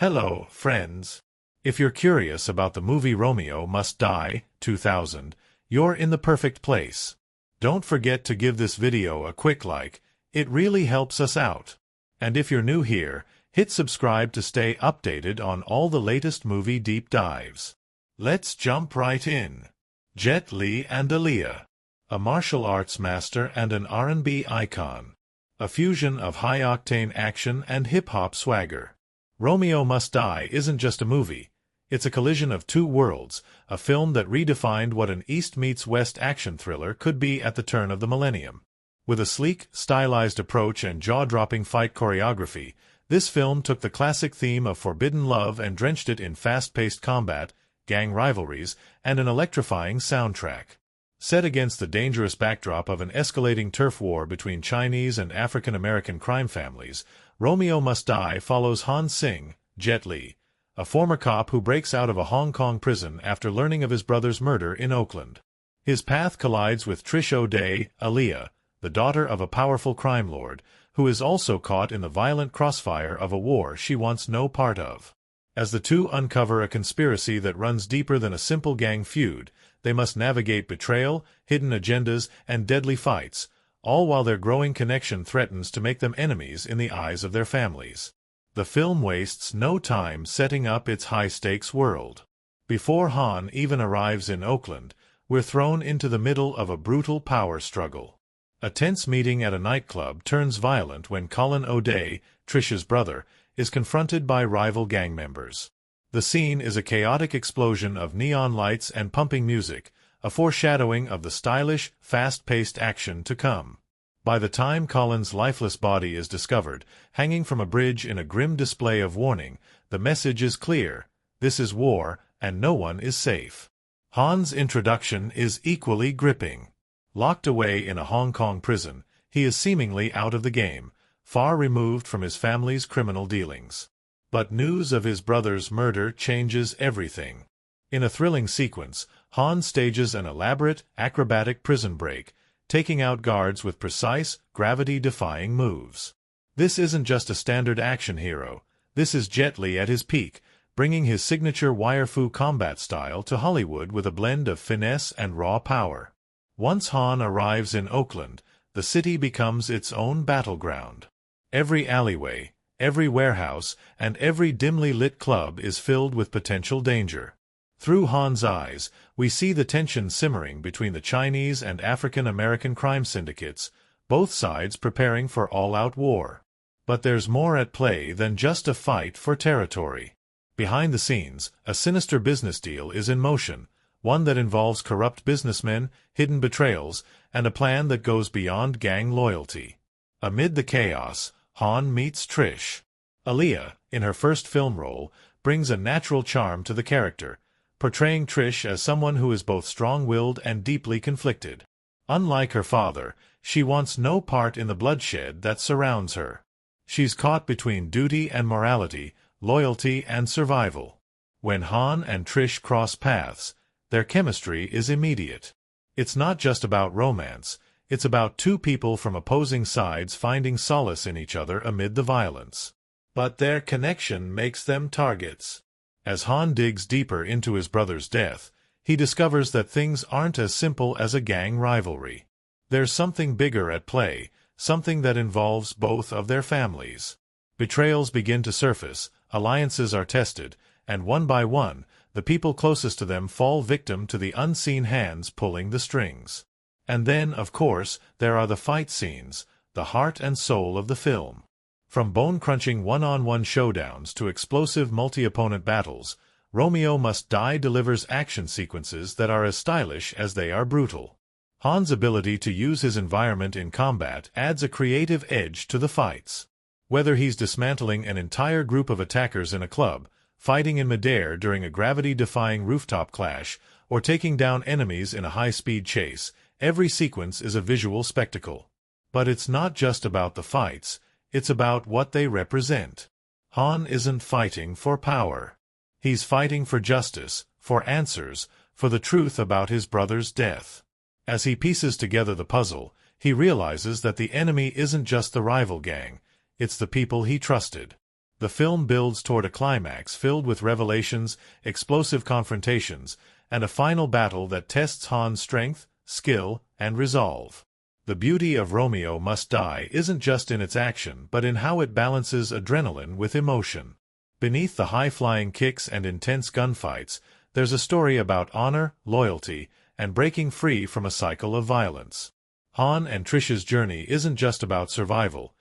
Hello, friends. If you're curious about the movie Romeo Must Die, 2000, you're in the perfect place. Don't forget to give this video a quick like, it really helps us out. And if you're new here, hit subscribe to stay updated on all the latest movie deep dives. Let's jump right in. Jet Li and Aaliyah. A martial arts master and an R&B icon. A fusion of high-octane action and hip-hop swagger. Romeo Must Die isn't just a movie. It's a collision of two worlds, a film that redefined what an East-meets-West action thriller could be at the turn of the millennium. With a sleek, stylized approach and jaw-dropping fight choreography, this film took the classic theme of forbidden love and drenched it in fast-paced combat, gang rivalries, and an electrifying soundtrack. Set against the dangerous backdrop of an escalating turf war between Chinese and African-American crime families, Romeo Must Die follows Han Sing, Jet Li, a former cop who breaks out of a Hong Kong prison after learning of his brother's murder in Oakland. His path collides with Trish O'Day, Aaliyah, the daughter of a powerful crime lord, who is also caught in the violent crossfire of a war she wants no part of. As the two uncover a conspiracy that runs deeper than a simple gang feud, they must navigate betrayal, hidden agendas, and deadly fights, all while their growing connection threatens to make them enemies in the eyes of their families. The film wastes no time setting up its high-stakes world. Before Han even arrives in Oakland, we're thrown into the middle of a brutal power struggle. A tense meeting at a nightclub turns violent when Colin O'Day, Trish's brother, is confronted by rival gang members. The scene is a chaotic explosion of neon lights and pumping music, a foreshadowing of the stylish, fast-paced action to come. By the time Colin's lifeless body is discovered, hanging from a bridge in a grim display of warning, the message is clear: this is war, and no one is safe. Han's introduction is equally gripping. Locked away in a Hong Kong prison, he is seemingly out of the game, far removed from his family's criminal dealings. But news of his brother's murder changes everything. In a thrilling sequence, Han stages an elaborate, acrobatic prison break, taking out guards with precise, gravity-defying moves. This isn't just a standard action hero. This is Jet Li at his peak, bringing his signature wire-fu combat style to Hollywood with a blend of finesse and raw power. Once Han arrives in Oakland, the city becomes its own battleground. Every alleyway, every warehouse, and every dimly lit club is filled with potential danger. Through Han's eyes, we see the tension simmering between the Chinese and African-American crime syndicates, both sides preparing for all-out war. But there's more at play than just a fight for territory. Behind the scenes, a sinister business deal is in motion, one that involves corrupt businessmen, hidden betrayals, and a plan that goes beyond gang loyalty. Amid the chaos, Han meets Trish. Aaliyah, in her first film role, brings a natural charm to the character, portraying Trish as someone who is both strong-willed and deeply conflicted. Unlike her father, she wants no part in the bloodshed that surrounds her. She's caught between duty and morality, loyalty and survival. When Han and Trish cross paths, their chemistry is immediate. It's not just about romance, it's about two people from opposing sides finding solace in each other amid the violence. But their connection makes them targets. As Han digs deeper into his brother's death, he discovers that things aren't as simple as a gang rivalry. There's something bigger at play, something that involves both of their families. Betrayals begin to surface, alliances are tested, and one by one, the people closest to them fall victim to the unseen hands pulling the strings. And then, of course, there are the fight scenes, the heart and soul of the film. From bone-crunching one-on-one showdowns to explosive multi-opponent battles, Romeo Must Die delivers action sequences that are as stylish as they are brutal. Han's ability to use his environment in combat adds a creative edge to the fights. Whether he's dismantling an entire group of attackers in a club, fighting in midair during a gravity-defying rooftop clash, or taking down enemies in a high-speed chase, every sequence is a visual spectacle. But it's not just about the fights. It's about what they represent. Han isn't fighting for power. He's fighting for justice, for answers, for the truth about his brother's death. As he pieces together the puzzle, he realizes that the enemy isn't just the rival gang, it's the people he trusted. The film builds toward a climax filled with revelations, explosive confrontations, and a final battle that tests Han's strength, skill, and resolve. The beauty of Romeo Must Die isn't just in its action but in how it balances adrenaline with emotion. Beneath the high-flying kicks and intense gunfights, there's a story about honor, loyalty, and breaking free from a cycle of violence. Han and Trish's journey isn't just about survival.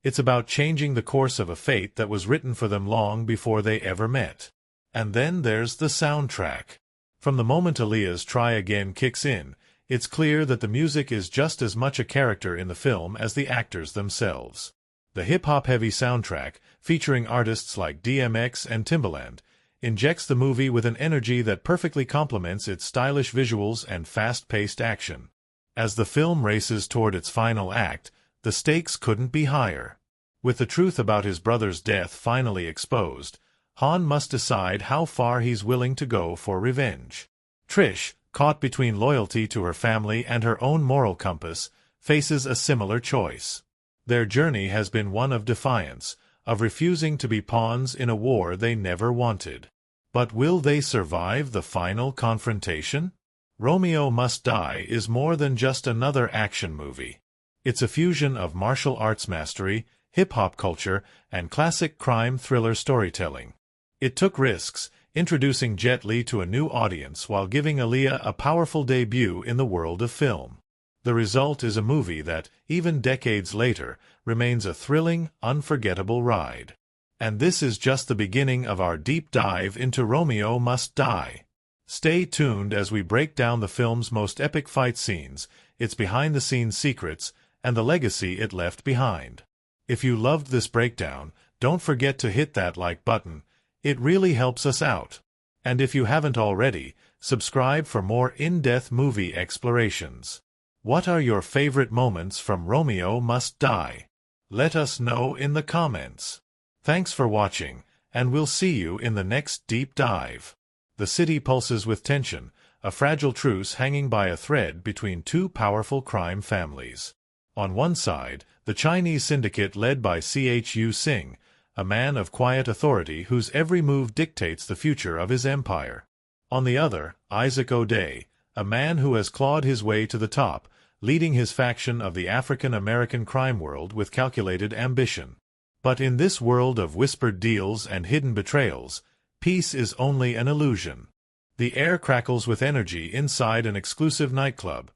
It's about changing the course of a fate that was written for them long before they ever met. And then there's the soundtrack. From the moment Aaliyah's Try Again kicks in, it's clear that the music is just as much a character in the film as the actors themselves. The hip-hop-heavy soundtrack, featuring artists like DMX and Timbaland, injects the movie with an energy that perfectly complements its stylish visuals and fast-paced action. As the film races toward its final act, the stakes couldn't be higher. With the truth about his brother's death finally exposed, Han must decide how far he's willing to go for revenge. Trish, caught between loyalty to her family and her own moral compass, faces a similar choice. Their journey has been one of defiance, of refusing to be pawns in a war they never wanted. But will they survive the final confrontation? Romeo Must Die is more than just another action movie. It's a fusion of martial arts mastery, hip-hop culture, and classic crime thriller storytelling. It took risks, introducing Jet Li to a new audience while giving Aaliyah a powerful debut in the world of film. The result is a movie that, even decades later, remains a thrilling, unforgettable ride. And this is just the beginning of our deep dive into Romeo Must Die. Stay tuned as we break down the film's most epic fight scenes, its behind-the-scenes secrets, and the legacy it left behind. If you loved this breakdown, don't forget to hit that like button. It really helps us out. And if you haven't already, subscribe for more in-depth movie explorations. What are your favorite moments from Romeo Must Die? Let us know in the comments. Thanks for watching, and we'll see you in the next deep dive. The city pulses with tension, a fragile truce hanging by a thread between two powerful crime families. On one side, the Chinese syndicate led by Chu Sing, a man of quiet authority whose every move dictates the future of his empire. On the other, Isaac O'Day, a man who has clawed his way to the top, leading his faction of the African-American crime world with calculated ambition. But in this world of whispered deals and hidden betrayals, peace is only an illusion. The air crackles with energy inside an exclusive nightclub.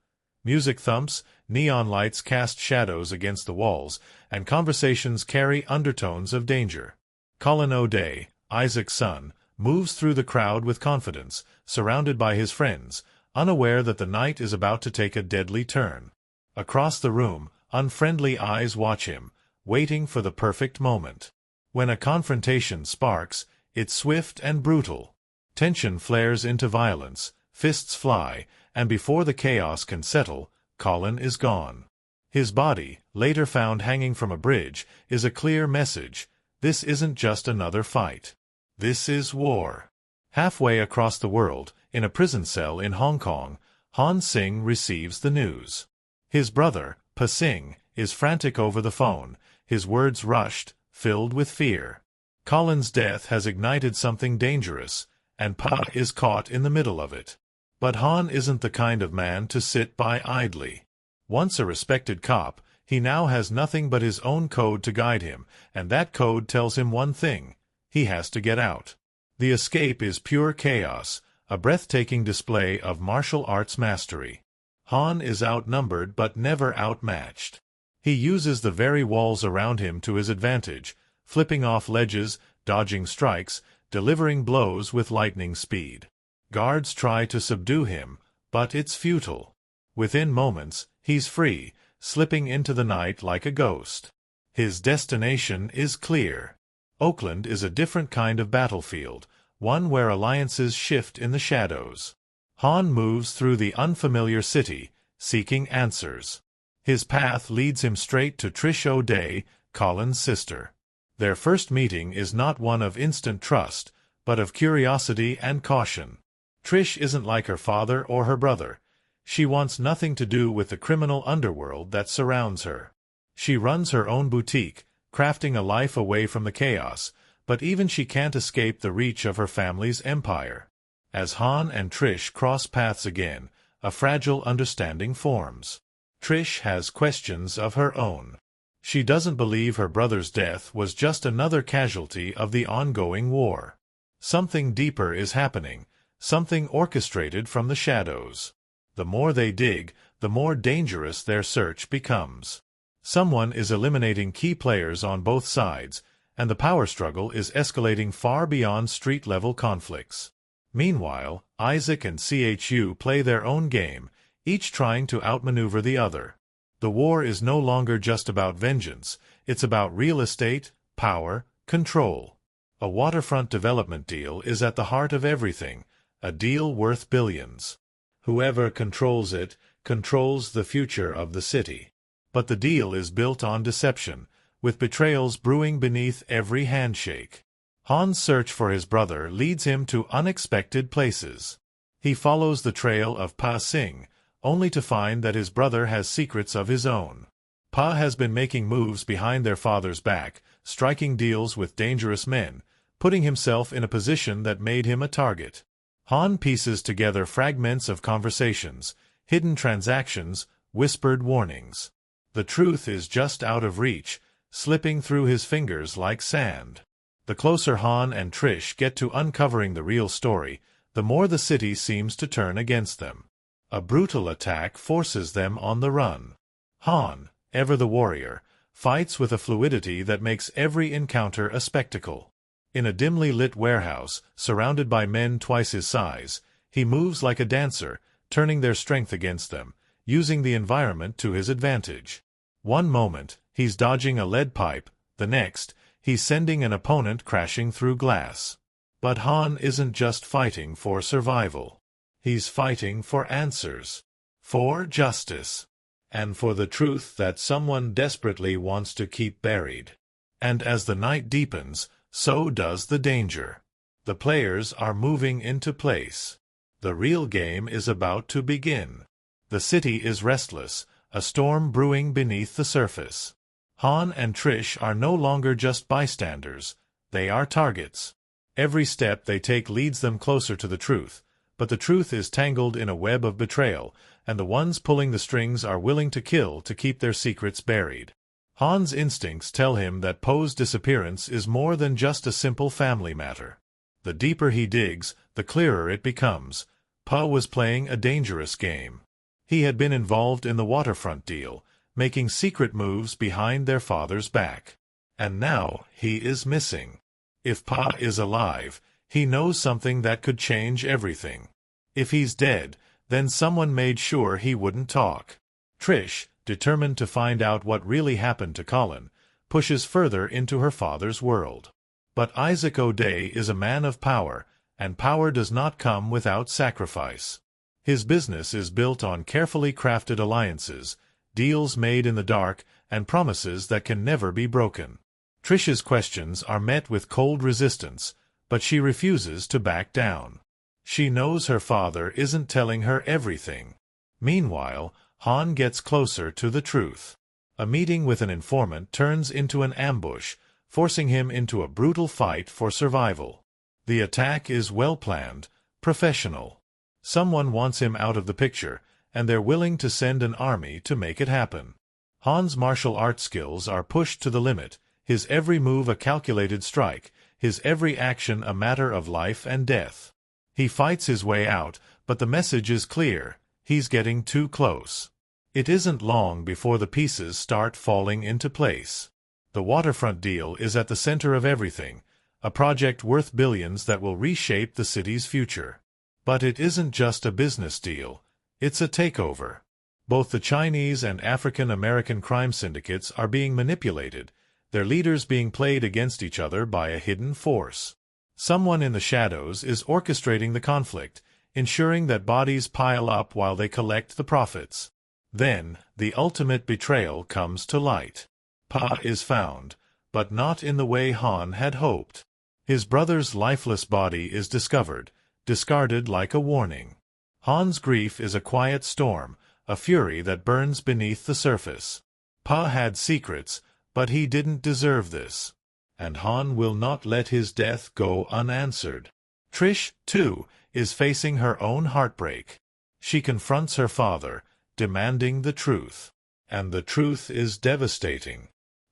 Music thumps, neon lights cast shadows against the walls, and conversations carry undertones of danger. Colin O'Day, Isaac's son, moves through the crowd with confidence, surrounded by his friends, unaware that the night is about to take a deadly turn. Across the room, unfriendly eyes watch him, waiting for the perfect moment. When a confrontation sparks, it's swift and brutal. Tension flares into violence, fists fly, and before the chaos can settle, Colin is gone. His body, later found hanging from a bridge, is a clear message. This isn't just another fight. This is war. Halfway across the world, in a prison cell in Hong Kong, Han Sing receives the news. His brother, Pa Sing, is frantic over the phone, his words rushed, filled with fear. Colin's death has ignited something dangerous, and Pa is caught in the middle of it. But Han isn't the kind of man to sit by idly. Once a respected cop, he now has nothing but his own code to guide him, and that code tells him one thing: he has to get out. The escape is pure chaos, a breathtaking display of martial arts mastery. Han is outnumbered but never outmatched. He uses the very walls around him to his advantage, flipping off ledges, dodging strikes, delivering blows with lightning speed. Guards try to subdue him, but it's futile. Within moments, he's free, slipping into the night like a ghost. His destination is clear. Oakland is a different kind of battlefield, one where alliances shift in the shadows. Han moves through the unfamiliar city, seeking answers. His path leads him straight to Trish O'Day, Colin's sister. Their first meeting is not one of instant trust, but of curiosity and caution. Trish isn't like her father or her brother. She wants nothing to do with the criminal underworld that surrounds her. She runs her own boutique, crafting a life away from the chaos, But even she can't escape the reach of her family's empire. As Han and Trish cross paths again, a fragile understanding forms. Trish has questions of her own. She doesn't believe her brother's death was just another casualty of the ongoing war. Something deeper is happening, something orchestrated from the shadows. The more they dig, the more dangerous their search becomes. Someone is eliminating key players on both sides, and the power struggle is escalating far beyond street-level conflicts. Meanwhile, Isaac and Chu play their own game, each trying to outmaneuver the other. The war is no longer just about vengeance, it's about real estate, power, control. A waterfront development deal is at the heart of everything, a deal worth billions. Whoever controls it, controls the future of the city. But the deal is built on deception, with betrayals brewing beneath every handshake. Han's search for his brother leads him to unexpected places. He follows the trail of Pa Sing, only to find that his brother has secrets of his own. Pa has been making moves behind their father's back, striking deals with dangerous men, putting himself in a position that made him a target. Han pieces together fragments of conversations, hidden transactions, whispered warnings. The truth is just out of reach, slipping through his fingers like sand. The closer Han and Trish get to uncovering the real story, the more the city seems to turn against them. A brutal attack forces them on the run. Han, ever the warrior, fights with a fluidity that makes every encounter a spectacle. In a dimly lit warehouse, surrounded by men twice his size, he moves like a dancer, turning their strength against them, using the environment to his advantage. One moment, he's dodging a lead pipe, the next, he's sending an opponent crashing through glass. But Han isn't just fighting for survival. He's fighting for answers, for justice, and for the truth that someone desperately wants to keep buried. And as the night deepens, so does the danger. The players are moving into place. The real game is about to begin. The city is restless, a storm brewing beneath the surface. Han and Trish are no longer just bystanders, they are targets. Every step they take leads them closer to the truth, but the truth is tangled in a web of betrayal, and the ones pulling the strings are willing to kill to keep their secrets buried. Han's instincts tell him that Poe's disappearance is more than just a simple family matter. The deeper he digs, the clearer it becomes. Poe was playing a dangerous game. He had been involved in the waterfront deal, making secret moves behind their father's back. And now he is missing. If Pa is alive, he knows something that could change everything. If he's dead, then someone made sure he wouldn't talk. Trish, determined to find out what really happened to Colin, pushes further into her father's world. But Isaac O'Day is a man of power, and power does not come without sacrifice. His business is built on carefully crafted alliances, deals made in the dark, and promises that can never be broken. Trish's questions are met with cold resistance, but she refuses to back down. She knows her father isn't telling her everything. Meanwhile, Han gets closer to the truth. A meeting with an informant turns into an ambush, forcing him into a brutal fight for survival. The attack is well-planned, professional. Someone wants him out of the picture, and they're willing to send an army to make it happen. Han's martial arts skills are pushed to the limit, his every move a calculated strike, his every action a matter of life and death. He fights his way out, but the message is clear. He's getting too close. It isn't long before the pieces start falling into place. The waterfront deal is at the center of everything, a project worth billions that will reshape the city's future. But it isn't just a business deal, it's a takeover. Both the Chinese and African-American crime syndicates are being manipulated, their leaders being played against each other by a hidden force. Someone in the shadows is orchestrating the conflict, ensuring that bodies pile up while they collect the profits. Then, the ultimate betrayal comes to light. Pa is found, but not in the way Han had hoped. His brother's lifeless body is discovered, discarded like a warning. Han's grief is a quiet storm, a fury that burns beneath the surface. Pa had secrets, but he didn't deserve this. and Han will not let his death go unanswered. Trish, too, is facing her own heartbreak. She confronts her father, demanding the truth. And the truth is devastating.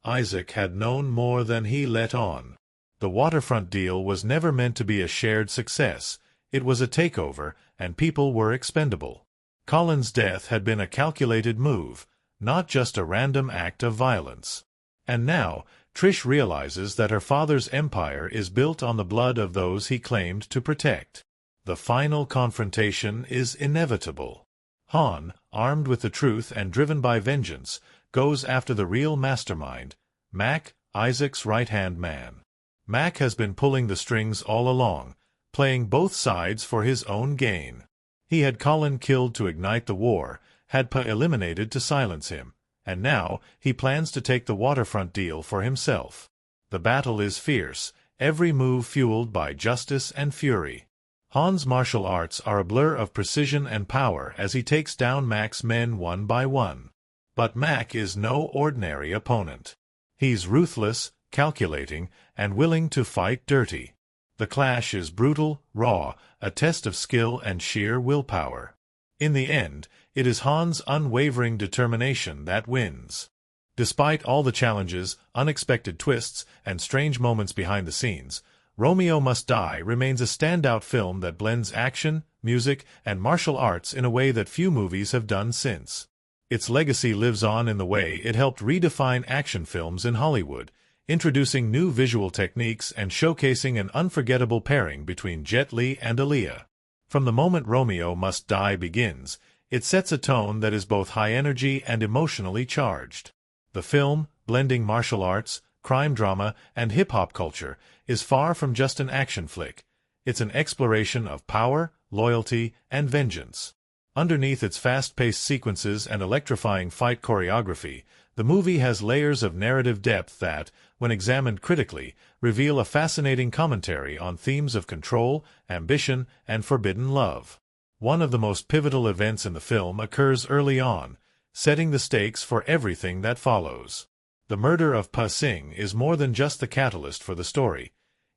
Isaac had known more than he let on. The waterfront deal was never meant to be a shared success. It was a takeover, and people were expendable. Colin's death had been a calculated move, not just a random act of violence. And now, Trish realizes that her father's empire is built on the blood of those he claimed to protect. The final confrontation is inevitable. Han, armed with the truth and driven by vengeance, goes after the real mastermind, Mac, Isaac's right-hand man. Mac has been pulling the strings all along, playing both sides for his own gain. He had Colin killed to ignite the war, had Pa eliminated to silence him, and now he plans to take the waterfront deal for himself. The battle is fierce, every move fueled by justice and fury. Han's martial arts are a blur of precision and power as he takes down Mac's men one by one. But Mac is no ordinary opponent. He's ruthless, calculating, and willing to fight dirty. The clash is brutal, raw, a test of skill and sheer willpower. In the end, it is Han's unwavering determination that wins. Despite all the challenges, unexpected twists, and strange moments behind the scenes, Romeo Must Die remains a standout film that blends action, music, and martial arts in a way that few movies have done since. Its legacy lives on in the way it helped redefine action films in Hollywood, introducing new visual techniques and showcasing an unforgettable pairing between Jet Li and Aaliyah. From the moment Romeo Must Die begins, it sets a tone that is both high-energy and emotionally charged. The film, blending martial arts, crime drama, and hip-hop culture, is far from just an action flick. It's an exploration of power, loyalty, and vengeance. Underneath its fast-paced sequences and electrifying fight choreography, the movie has layers of narrative depth that, when examined critically, reveal a fascinating commentary on themes of control, ambition, and forbidden love. One of the most pivotal events in the film occurs early on, setting the stakes for everything that follows. The murder of Pa Singh is more than just the catalyst for the story.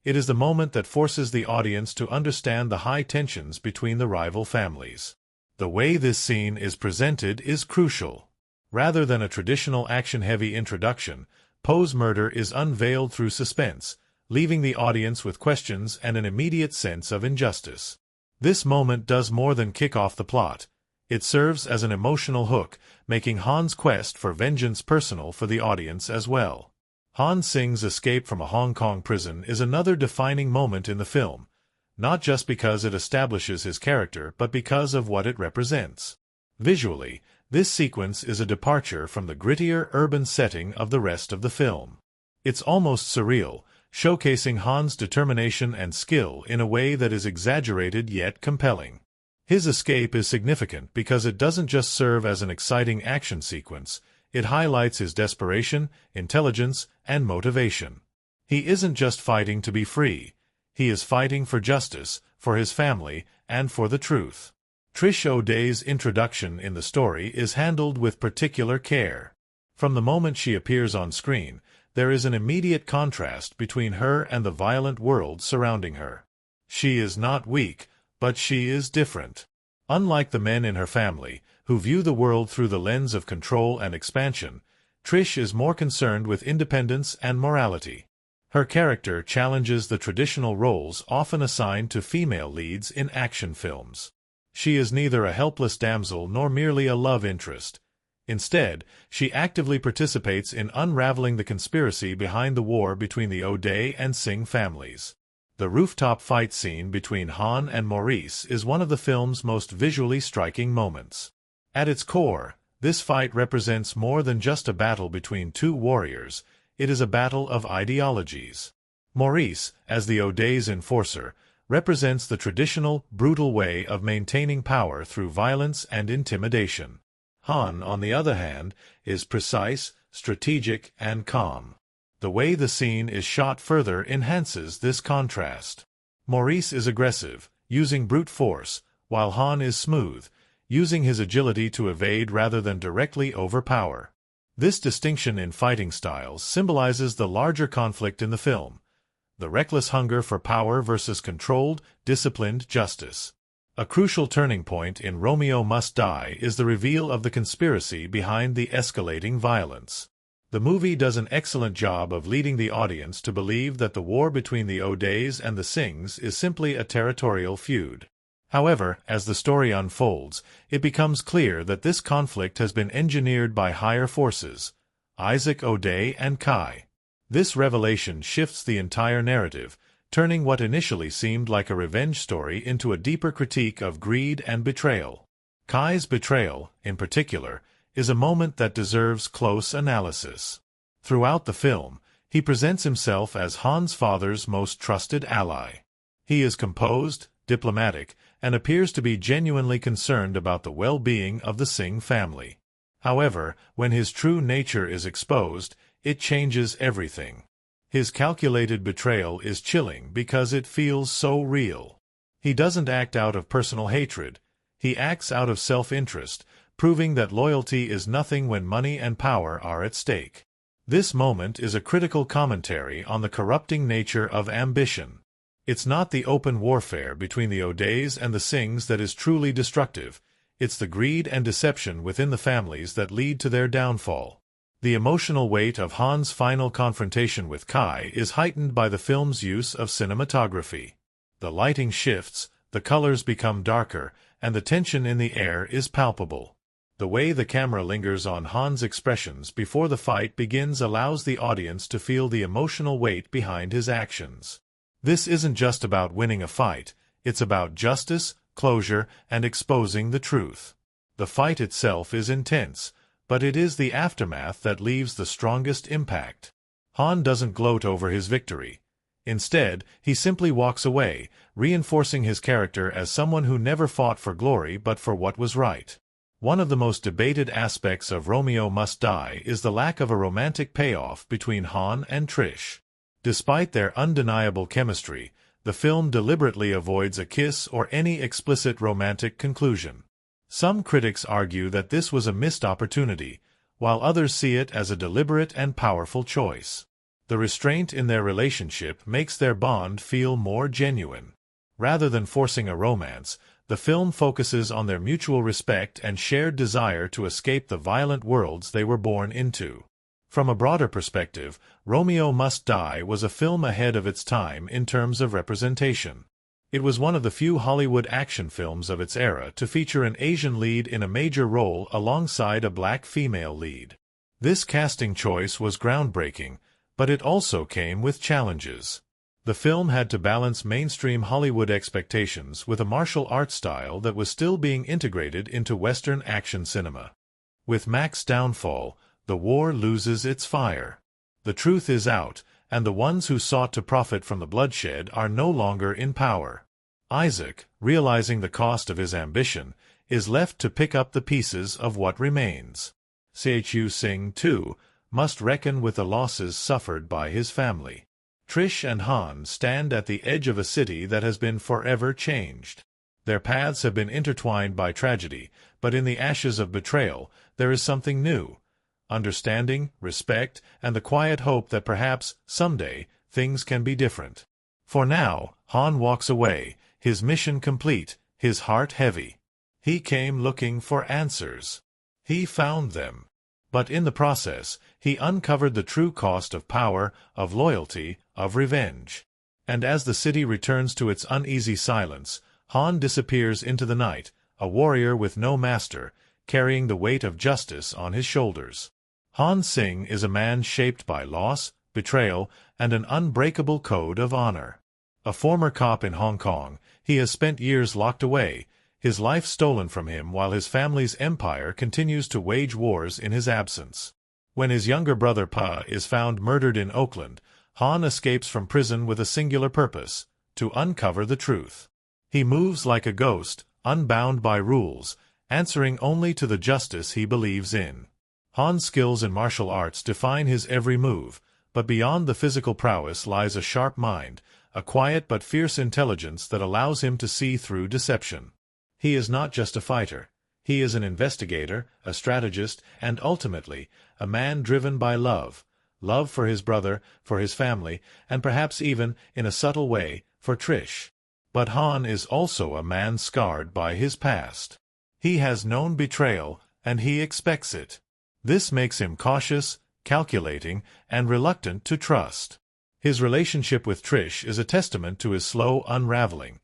It is the moment that forces the audience to understand the high tensions between the rival families. The way this scene is presented is crucial. Rather than a traditional action-heavy introduction, Poe's murder is unveiled through suspense, leaving the audience with questions and an immediate sense of injustice. This moment does more than kick off the plot. It serves as an emotional hook, making Han's quest for vengeance personal for the audience as well. Han Singh's escape from a Hong Kong prison is another defining moment in the film, not just because it establishes his character but because of what it represents. Visually, this sequence is a departure from the grittier urban setting of the rest of the film. It's almost surreal, showcasing Han's determination and skill in a way that is exaggerated yet compelling. His escape is significant because it doesn't just serve as an exciting action sequence, it highlights his desperation, intelligence, and motivation. He isn't just fighting to be free. He is fighting for justice, for his family, and for the truth. Trish O'Day's introduction in the story is handled with particular care. From the moment she appears on screen, there is an immediate contrast between her and the violent world surrounding her. She is not weak, but she is different. Unlike the men in her family, who view the world through the lens of control and expansion, Trish is more concerned with independence and morality. Her character challenges the traditional roles often assigned to female leads in action films. She is neither a helpless damsel nor merely a love interest. Instead, she actively participates in unraveling the conspiracy behind the war between the O'Day and Singh families. The rooftop fight scene between Han and Maurice is one of the film's most visually striking moments. At its core, this fight represents more than just a battle between two warriors. It is a battle of ideologies. Maurice, as the O'Day's enforcer, represents the traditional, brutal way of maintaining power through violence and intimidation. Han, on the other hand, is precise, strategic, and calm. The way the scene is shot further enhances this contrast. Maurice is aggressive, using brute force, while Han is smooth, using his agility to evade rather than directly overpower. This distinction in fighting styles symbolizes the larger conflict in the film: the reckless hunger for power versus controlled, disciplined justice. A crucial turning point in Romeo Must Die is the reveal of the conspiracy behind the escalating violence. The movie does an excellent job of leading the audience to believe that the war between the O'Days and the Singhs is simply a territorial feud. However, as the story unfolds, it becomes clear that this conflict has been engineered by higher forces: Isaac O'Day and Kai. This revelation shifts the entire narrative, turning what initially seemed like a revenge story into a deeper critique of greed and betrayal. Kai's betrayal, in particular, is a moment that deserves close analysis. Throughout the film, he presents himself as Han's father's most trusted ally. He is composed, diplomatic, and appears to be genuinely concerned about the well-being of the Singh family. However, when his true nature is exposed, it changes everything. His calculated betrayal is chilling because it feels so real. He doesn't act out of personal hatred. He acts out of self-interest, proving that loyalty is nothing when money and power are at stake. This moment is a critical commentary on the corrupting nature of ambition. It's not the open warfare between the O'Days and the Singhs that is truly destructive. It's the greed and deception within the families that lead to their downfall. The emotional weight of Han's final confrontation with Kai is heightened by the film's use of cinematography. The lighting shifts, the colors become darker, and the tension in the air is palpable. The way the camera lingers on Han's expressions before the fight begins allows the audience to feel the emotional weight behind his actions. This isn't just about winning a fight, it's about justice, closure, and exposing the truth. The fight itself is intense, but it is the aftermath that leaves the strongest impact. Han doesn't gloat over his victory. Instead, he simply walks away, reinforcing his character as someone who never fought for glory but for what was right. One of the most debated aspects of Romeo Must Die is the lack of a romantic payoff between Han and Trish. Despite their undeniable chemistry, the film deliberately avoids a kiss or any explicit romantic conclusion. Some critics argue that this was a missed opportunity, while others see it as a deliberate and powerful choice. The restraint in their relationship makes their bond feel more genuine. Rather than forcing a romance, the film focuses on their mutual respect and shared desire to escape the violent worlds they were born into. From a broader perspective, Romeo Must Die was a film ahead of its time in terms of representation. It was one of the few Hollywood action films of its era to feature an Asian lead in a major role alongside a black female lead. This casting choice was groundbreaking, but it also came with challenges. The film had to balance mainstream Hollywood expectations with a martial arts style that was still being integrated into Western action cinema. With Mac's downfall, the war loses its fire. The truth is out, and the ones who sought to profit from the bloodshed are no longer in power. Isaac, realizing the cost of his ambition, is left to pick up the pieces of what remains. Chu Singh, too, must reckon with the losses suffered by his family. Trish and Han stand at the edge of a city that has been forever changed. Their paths have been intertwined by tragedy, but in the ashes of betrayal, there is something new: understanding, respect, and the quiet hope that perhaps, someday, things can be different. For now, Han walks away, his mission complete, his heart heavy. He came looking for answers. He found them. But in the process, he uncovered the true cost of power, of loyalty, of revenge. And as the city returns to its uneasy silence, Han disappears into the night, a warrior with no master, carrying the weight of justice on his shoulders. Han Singh is a man shaped by loss, betrayal, and an unbreakable code of honor. A former cop in Hong Kong, he has spent years locked away, his life stolen from him while his family's empire continues to wage wars in his absence. When his younger brother Pa is found murdered in Oakland, Han escapes from prison with a singular purpose: to uncover the truth. He moves like a ghost, unbound by rules, answering only to the justice he believes in. Han's skills in martial arts define his every move, but beyond the physical prowess lies a sharp mind, a quiet but fierce intelligence that allows him to see through deception. He is not just a fighter. He is an investigator, a strategist, and ultimately, a man driven by love. Love for his brother, for his family, and perhaps even, in a subtle way, for Trish. But Han is also a man scarred by his past. He has known betrayal, and he expects it. This makes him cautious, calculating, and reluctant to trust. His relationship with Trish is a testament to his slow unraveling.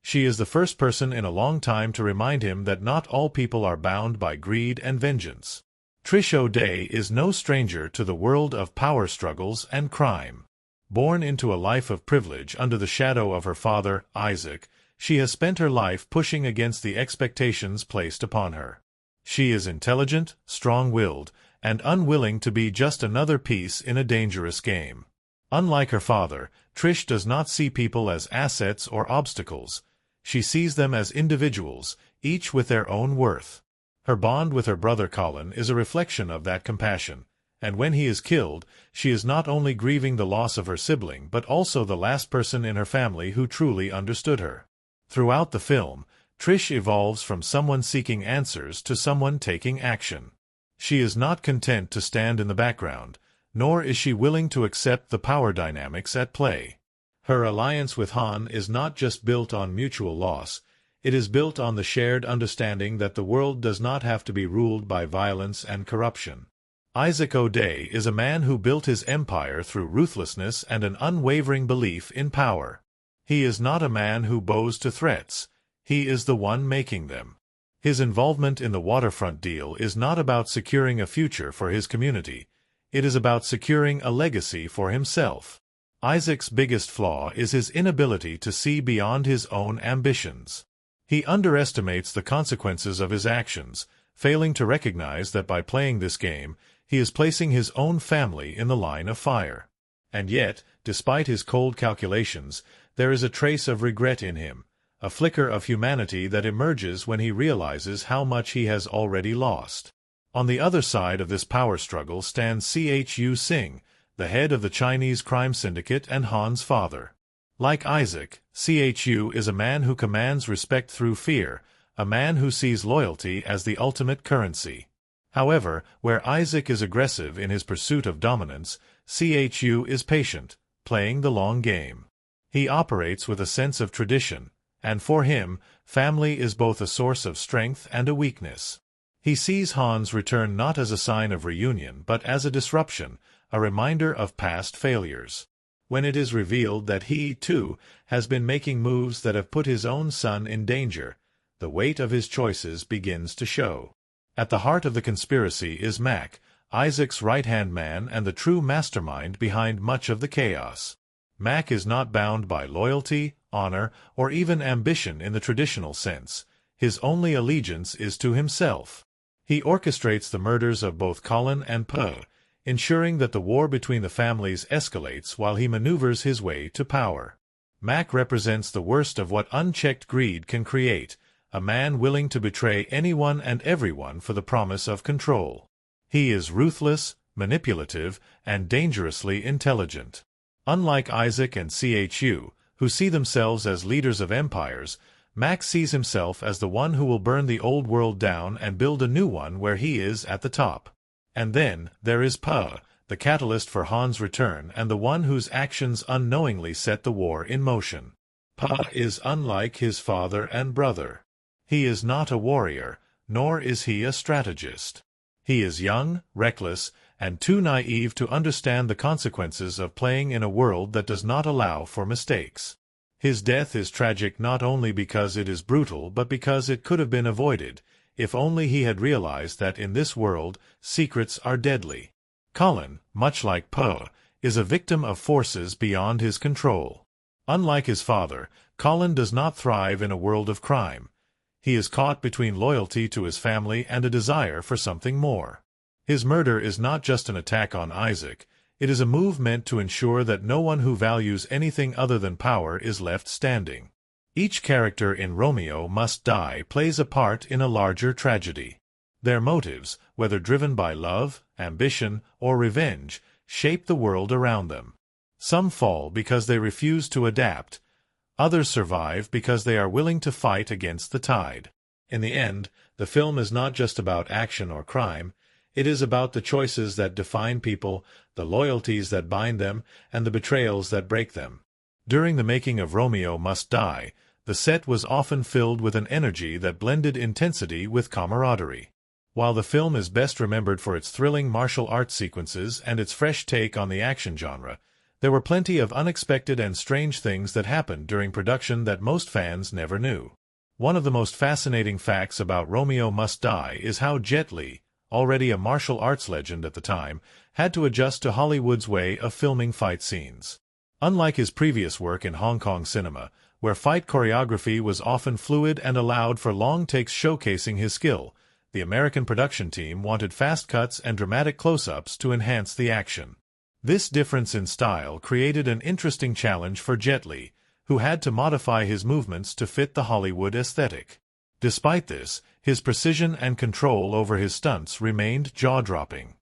She is the first person in a long time to remind him that not all people are bound by greed and vengeance. Trish O'Day is no stranger to the world of power struggles and crime. Born into a life of privilege under the shadow of her father, Isaac, she has spent her life pushing against the expectations placed upon her. She is intelligent, strong-willed, and unwilling to be just another piece in a dangerous game. Unlike her father, Trish does not see people as assets or obstacles. She sees them as individuals, each with their own worth. Her bond with her brother Colin is a reflection of that compassion, and when he is killed, she is not only grieving the loss of her sibling but also the last person in her family who truly understood her. Throughout the film, Trish evolves from someone seeking answers to someone taking action. She is not content to stand in the background, nor is she willing to accept the power dynamics at play. Her alliance with Han is not just built on mutual loss, it is built on the shared understanding that the world does not have to be ruled by violence and corruption. Isaac O'Day is a man who built his empire through ruthlessness and an unwavering belief in power. He is not a man who bows to threats, he is the one making them. His involvement in the waterfront deal is not about securing a future for his community, it is about securing a legacy for himself. Isaac's biggest flaw is his inability to see beyond his own ambitions. He underestimates the consequences of his actions, failing to recognize that by playing this game, he is placing his own family in the line of fire. And yet, despite his cold calculations, there is a trace of regret in him, a flicker of humanity that emerges when he realizes how much he has already lost. On the other side of this power struggle stands Chu Singh, the head of the Chinese crime syndicate and Han's father. Like Isaac, Chu is a man who commands respect through fear, a man who sees loyalty as the ultimate currency. However, where Isaac is aggressive in his pursuit of dominance, Chu is patient, playing the long game. He operates with a sense of tradition, and for him, family is both a source of strength and a weakness. He sees Han's return not as a sign of reunion but as a disruption, a reminder of past failures. When it is revealed that he, too, has been making moves that have put his own son in danger, the weight of his choices begins to show. At the heart of the conspiracy is Mac, Isaac's right-hand man and the true mastermind behind much of the chaos. Mac is not bound by loyalty, honor, or even ambition in the traditional sense. His only allegiance is to himself. He orchestrates the murders of both Colin and Poe, ensuring that the war between the families escalates while he maneuvers his way to power. Mac represents the worst of what unchecked greed can create, a man willing to betray anyone and everyone for the promise of control. He is ruthless, manipulative, and dangerously intelligent. Unlike Isaac and Chu, who see themselves as leaders of empires, Mac sees himself as the one who will burn the old world down and build a new one where he is at the top. And then, there is Poe, the catalyst for Han's return and the one whose actions unknowingly set the war in motion. Poe is unlike his father and brother. He is not a warrior, nor is he a strategist. He is young, reckless, and too naive to understand the consequences of playing in a world that does not allow for mistakes. His death is tragic not only because it is brutal but because it could have been avoided, if only he had realized that in this world, secrets are deadly. Colin, much like Poe, is a victim of forces beyond his control. Unlike his father, Colin does not thrive in a world of crime. He is caught between loyalty to his family and a desire for something more. His murder is not just an attack on Isaac, it is a move meant to ensure that no one who values anything other than power is left standing. Each character in Romeo Must Die plays a part in a larger tragedy. Their motives, whether driven by love, ambition, or revenge, shape the world around them. Some fall because they refuse to adapt. Others survive because they are willing to fight against the tide. In the end, the film is not just about action or crime, it is about the choices that define people, the loyalties that bind them, and the betrayals that break them. During the making of Romeo Must Die, the set was often filled with an energy that blended intensity with camaraderie. While the film is best remembered for its thrilling martial arts sequences and its fresh take on the action genre, there were plenty of unexpected and strange things that happened during production that most fans never knew. One of the most fascinating facts about Romeo Must Die is how Jet Li, already a martial arts legend at the time, had to adjust to Hollywood's way of filming fight scenes. Unlike his previous work in Hong Kong cinema, where fight choreography was often fluid and allowed for long takes showcasing his skill, the American production team wanted fast cuts and dramatic close-ups to enhance the action. This difference in style created an interesting challenge for Jet Li, who had to modify his movements to fit the Hollywood aesthetic. Despite this, his precision and control over his stunts remained jaw-dropping.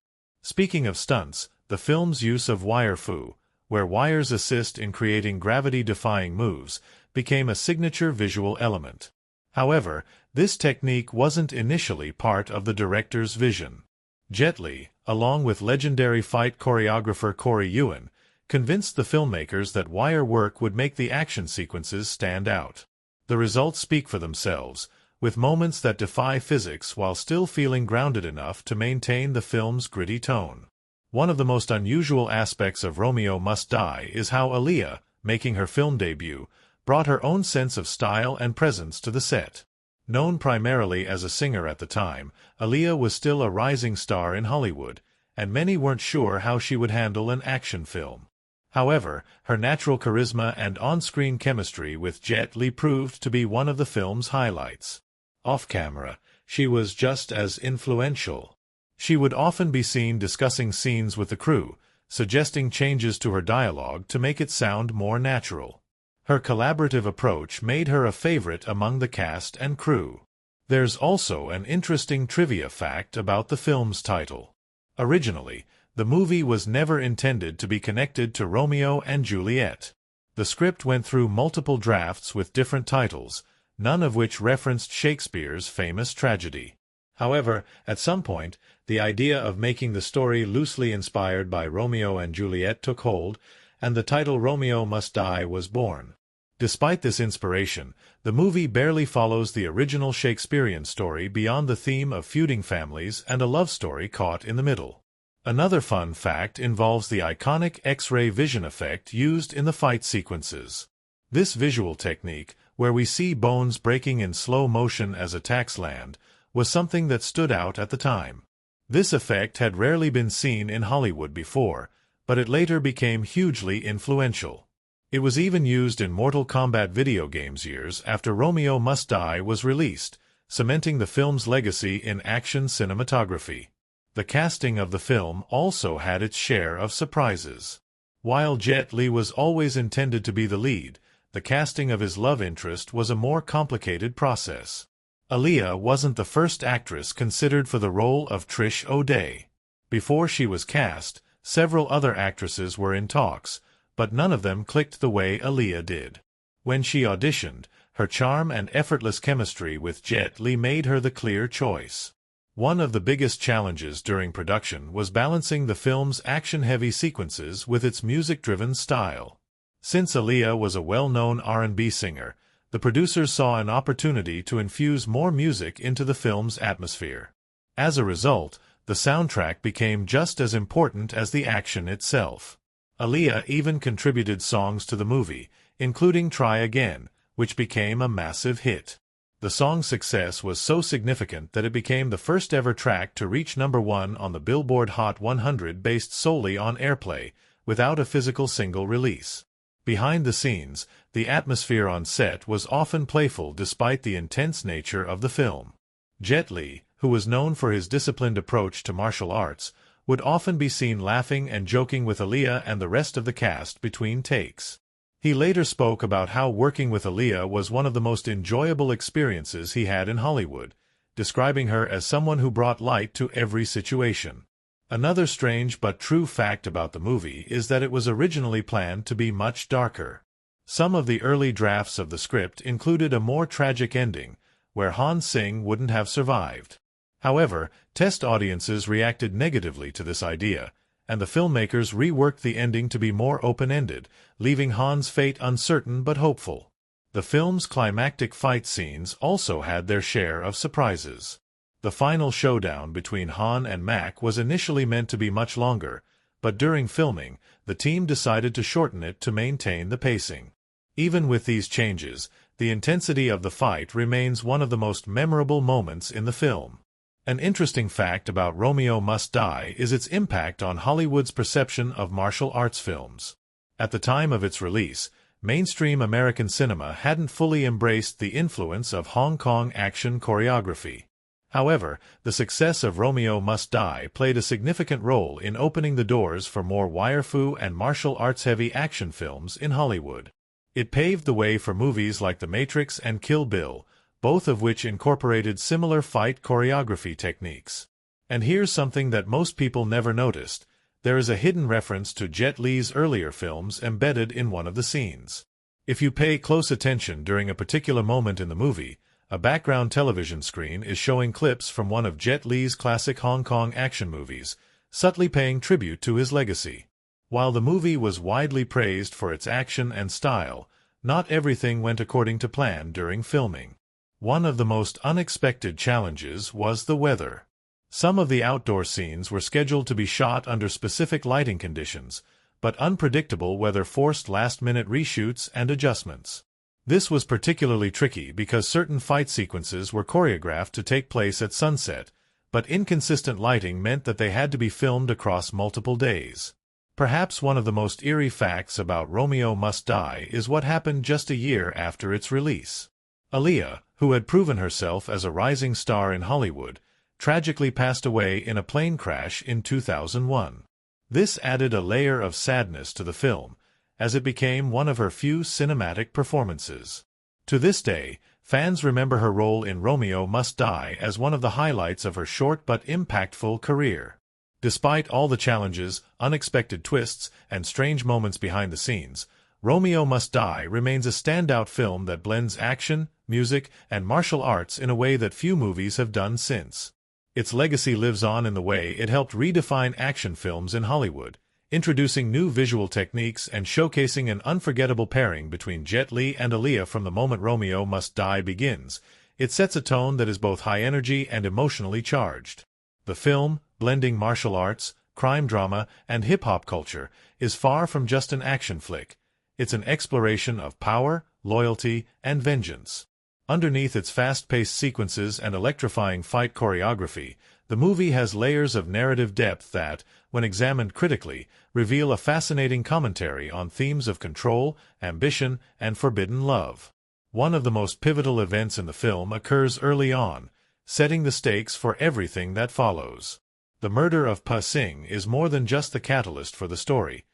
Speaking of stunts, the film's use of wire fu, where wires assist in creating gravity-defying moves, became a signature visual element. However, this technique wasn't initially part of the director's vision. Jet Li, along with legendary fight choreographer Corey Yuen, convinced the filmmakers that wire work would make the action sequences stand out. The results speak for themselves, with moments that defy physics while still feeling grounded enough to maintain the film's gritty tone. One of the most unusual aspects of Romeo Must Die is how Aaliyah, making her film debut, brought her own sense of style and presence to the set. Known primarily as a singer at the time, Aaliyah was still a rising star in Hollywood, and many weren't sure how she would handle an action film. However, her natural charisma and on-screen chemistry with Jet Li proved to be one of the film's highlights. Off-camera, she was just as influential. She would often be seen discussing scenes with the crew, suggesting changes to her dialogue to make it sound more natural. Her collaborative approach made her a favorite among the cast and crew. There's also an interesting trivia fact about the film's title. Originally, the movie was never intended to be connected to Romeo and Juliet. The script went through multiple drafts with different titles, none of which referenced Shakespeare's famous tragedy. However, at some point, the idea of making the story loosely inspired by Romeo and Juliet took hold, and the title Romeo Must Die was born. Despite this inspiration, the movie barely follows the original Shakespearean story beyond the theme of feuding families and a love story caught in the middle. Another fun fact involves the iconic X-ray vision effect used in the fight sequences. This visual technique, where we see bones breaking in slow motion as attacks land, was something that stood out at the time. This effect had rarely been seen in Hollywood before, but it later became hugely influential. It was even used in Mortal Kombat video games years after Romeo Must Die was released, cementing the film's legacy in action cinematography. The casting of the film also had its share of surprises. While Jet Li was always intended to be the lead, the casting of his love interest was a more complicated process. Aaliyah wasn't the first actress considered for the role of Trish O'Day. Before she was cast, several other actresses were in talks, but none of them clicked the way Aaliyah did. When she auditioned, her charm and effortless chemistry with Jet Li made her the clear choice. One of the biggest challenges during production was balancing the film's action-heavy sequences with its music-driven style. Since Aaliyah was a well-known R&B singer, the producers saw an opportunity to infuse more music into the film's atmosphere. As a result, the soundtrack became just as important as the action itself. Aaliyah even contributed songs to the movie, including Try Again, which became a massive hit. The song's success was so significant that it became the first-ever track to reach #1 on the Billboard Hot 100 based solely on airplay, without a physical single release. Behind the scenes, the atmosphere on set was often playful despite the intense nature of the film. Jet Li, who was known for his disciplined approach to martial arts, would often be seen laughing and joking with Aaliyah and the rest of the cast between takes. He later spoke about how working with Aaliyah was one of the most enjoyable experiences he had in Hollywood, describing her as someone who brought light to every situation. Another strange but true fact about the movie is that it was originally planned to be much darker. Some of the early drafts of the script included a more tragic ending, where Han Sing wouldn't have survived. However, test audiences reacted negatively to this idea, and the filmmakers reworked the ending to be more open-ended, leaving Han's fate uncertain but hopeful. The film's climactic fight scenes also had their share of surprises. The final showdown between Han and Mac was initially meant to be much longer, but during filming, the team decided to shorten it to maintain the pacing. Even with these changes, the intensity of the fight remains one of the most memorable moments in the film. An interesting fact about Romeo Must Die is its impact on Hollywood's perception of martial arts films. At the time of its release, mainstream American cinema hadn't fully embraced the influence of Hong Kong action choreography. However, the success of Romeo Must Die played a significant role in opening the doors for more wire-fu and martial arts-heavy action films in Hollywood. It paved the way for movies like The Matrix and Kill Bill, both of which incorporated similar fight choreography techniques. And here's something that most people never noticed. There is a hidden reference to Jet Li's earlier films embedded in one of the scenes. If you pay close attention during a particular moment in the movie, a background television screen is showing clips from one of Jet Li's classic Hong Kong action movies, subtly paying tribute to his legacy. While the movie was widely praised for its action and style, not everything went according to plan during filming. One of the most unexpected challenges was the weather. Some of the outdoor scenes were scheduled to be shot under specific lighting conditions, but unpredictable weather forced last-minute reshoots and adjustments. This was particularly tricky because certain fight sequences were choreographed to take place at sunset, but inconsistent lighting meant that they had to be filmed across multiple days. Perhaps one of the most eerie facts about Romeo Must Die is what happened just a year after its release. Aaliyah, who had proven herself as a rising star in Hollywood, tragically passed away in a plane crash in 2001. This added a layer of sadness to the film, as it became one of her few cinematic performances. To this day, fans remember her role in Romeo Must Die as one of the highlights of her short but impactful career. Despite all the challenges, unexpected twists, and strange moments behind the scenes, Romeo Must Die remains a standout film that blends action, music, and martial arts in a way that few movies have done since. Its legacy lives on in the way it helped redefine action films in Hollywood, introducing new visual techniques and showcasing an unforgettable pairing between Jet Li and Aaliyah from the moment Romeo Must Die begins. It sets a tone that is both high energy and emotionally charged. The film, blending martial arts, crime drama, and hip-hop culture, is far from just an action flick. It's an exploration of power, loyalty, and vengeance. Underneath its fast-paced sequences and electrifying fight choreography, the movie has layers of narrative depth that, when examined critically, reveal a fascinating commentary on themes of control, ambition, and forbidden love. One of the most pivotal events in the film occurs early on, setting the stakes for everything that follows. The murder of Pa Sing is more than just the catalyst for the story.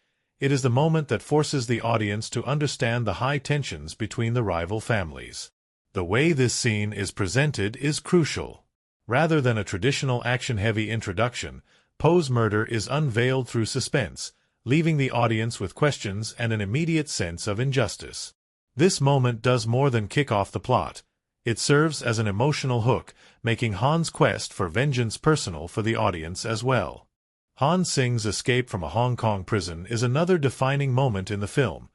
It is the moment that forces the audience to understand the high tensions between the rival families. The way this scene is presented is crucial. Rather than a traditional action-heavy introduction, Poe's murder is unveiled through suspense, leaving the audience with questions and an immediate sense of injustice. This moment does more than kick off the plot. It serves as an emotional hook, making Han's quest for vengeance personal for the audience as well. Han Sing's escape from a Hong Kong prison is another defining moment in the film,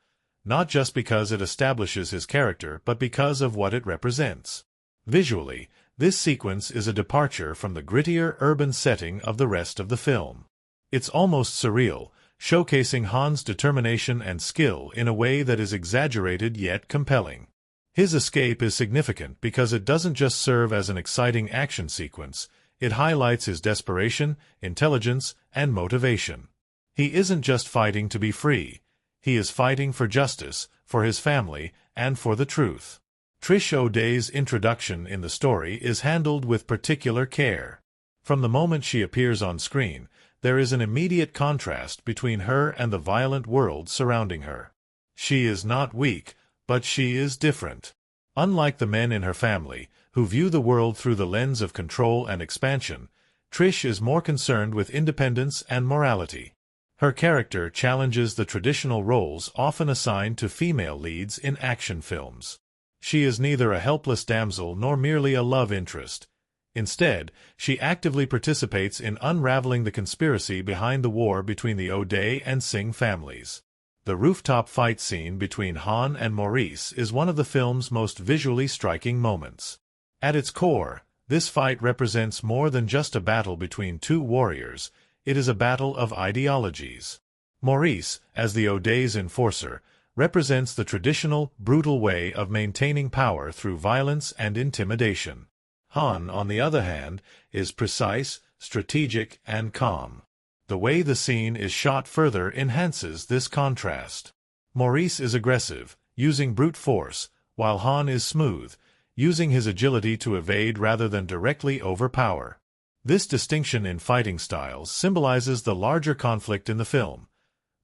not just because it establishes his character but because of what it represents. Visually, this sequence is a departure from the grittier urban setting of the rest of the film. It's almost surreal, showcasing Han's determination and skill in a way that is exaggerated yet compelling. His escape is significant because it doesn't just serve as an exciting action sequence, it highlights his desperation, intelligence, and motivation. He isn't just fighting to be free. He is fighting for justice, for his family, and for the truth. Trish O'Day's introduction in the story is handled with particular care. From the moment she appears on screen, there is an immediate contrast between her and the violent world surrounding her. She is not weak, but she is different. Unlike the men in her family, who view the world through the lens of control and expansion, Trish is more concerned with independence and morality. Her character challenges the traditional roles often assigned to female leads in action films. She is neither a helpless damsel nor merely a love interest. Instead, she actively participates in unraveling the conspiracy behind the war between the O'Day and Singh families. The rooftop fight scene between Han and Maurice is one of the film's most visually striking moments. At its core, this fight represents more than just a battle between two warriors. It is a battle of ideologies. Maurice, as the O'Day's enforcer, represents the traditional, brutal way of maintaining power through violence and intimidation. Han, on the other hand, is precise, strategic, and calm. The way the scene is shot further enhances this contrast. Maurice is aggressive, using brute force, while Han is smooth, using his agility to evade rather than directly overpower. This distinction in fighting styles symbolizes the larger conflict in the film: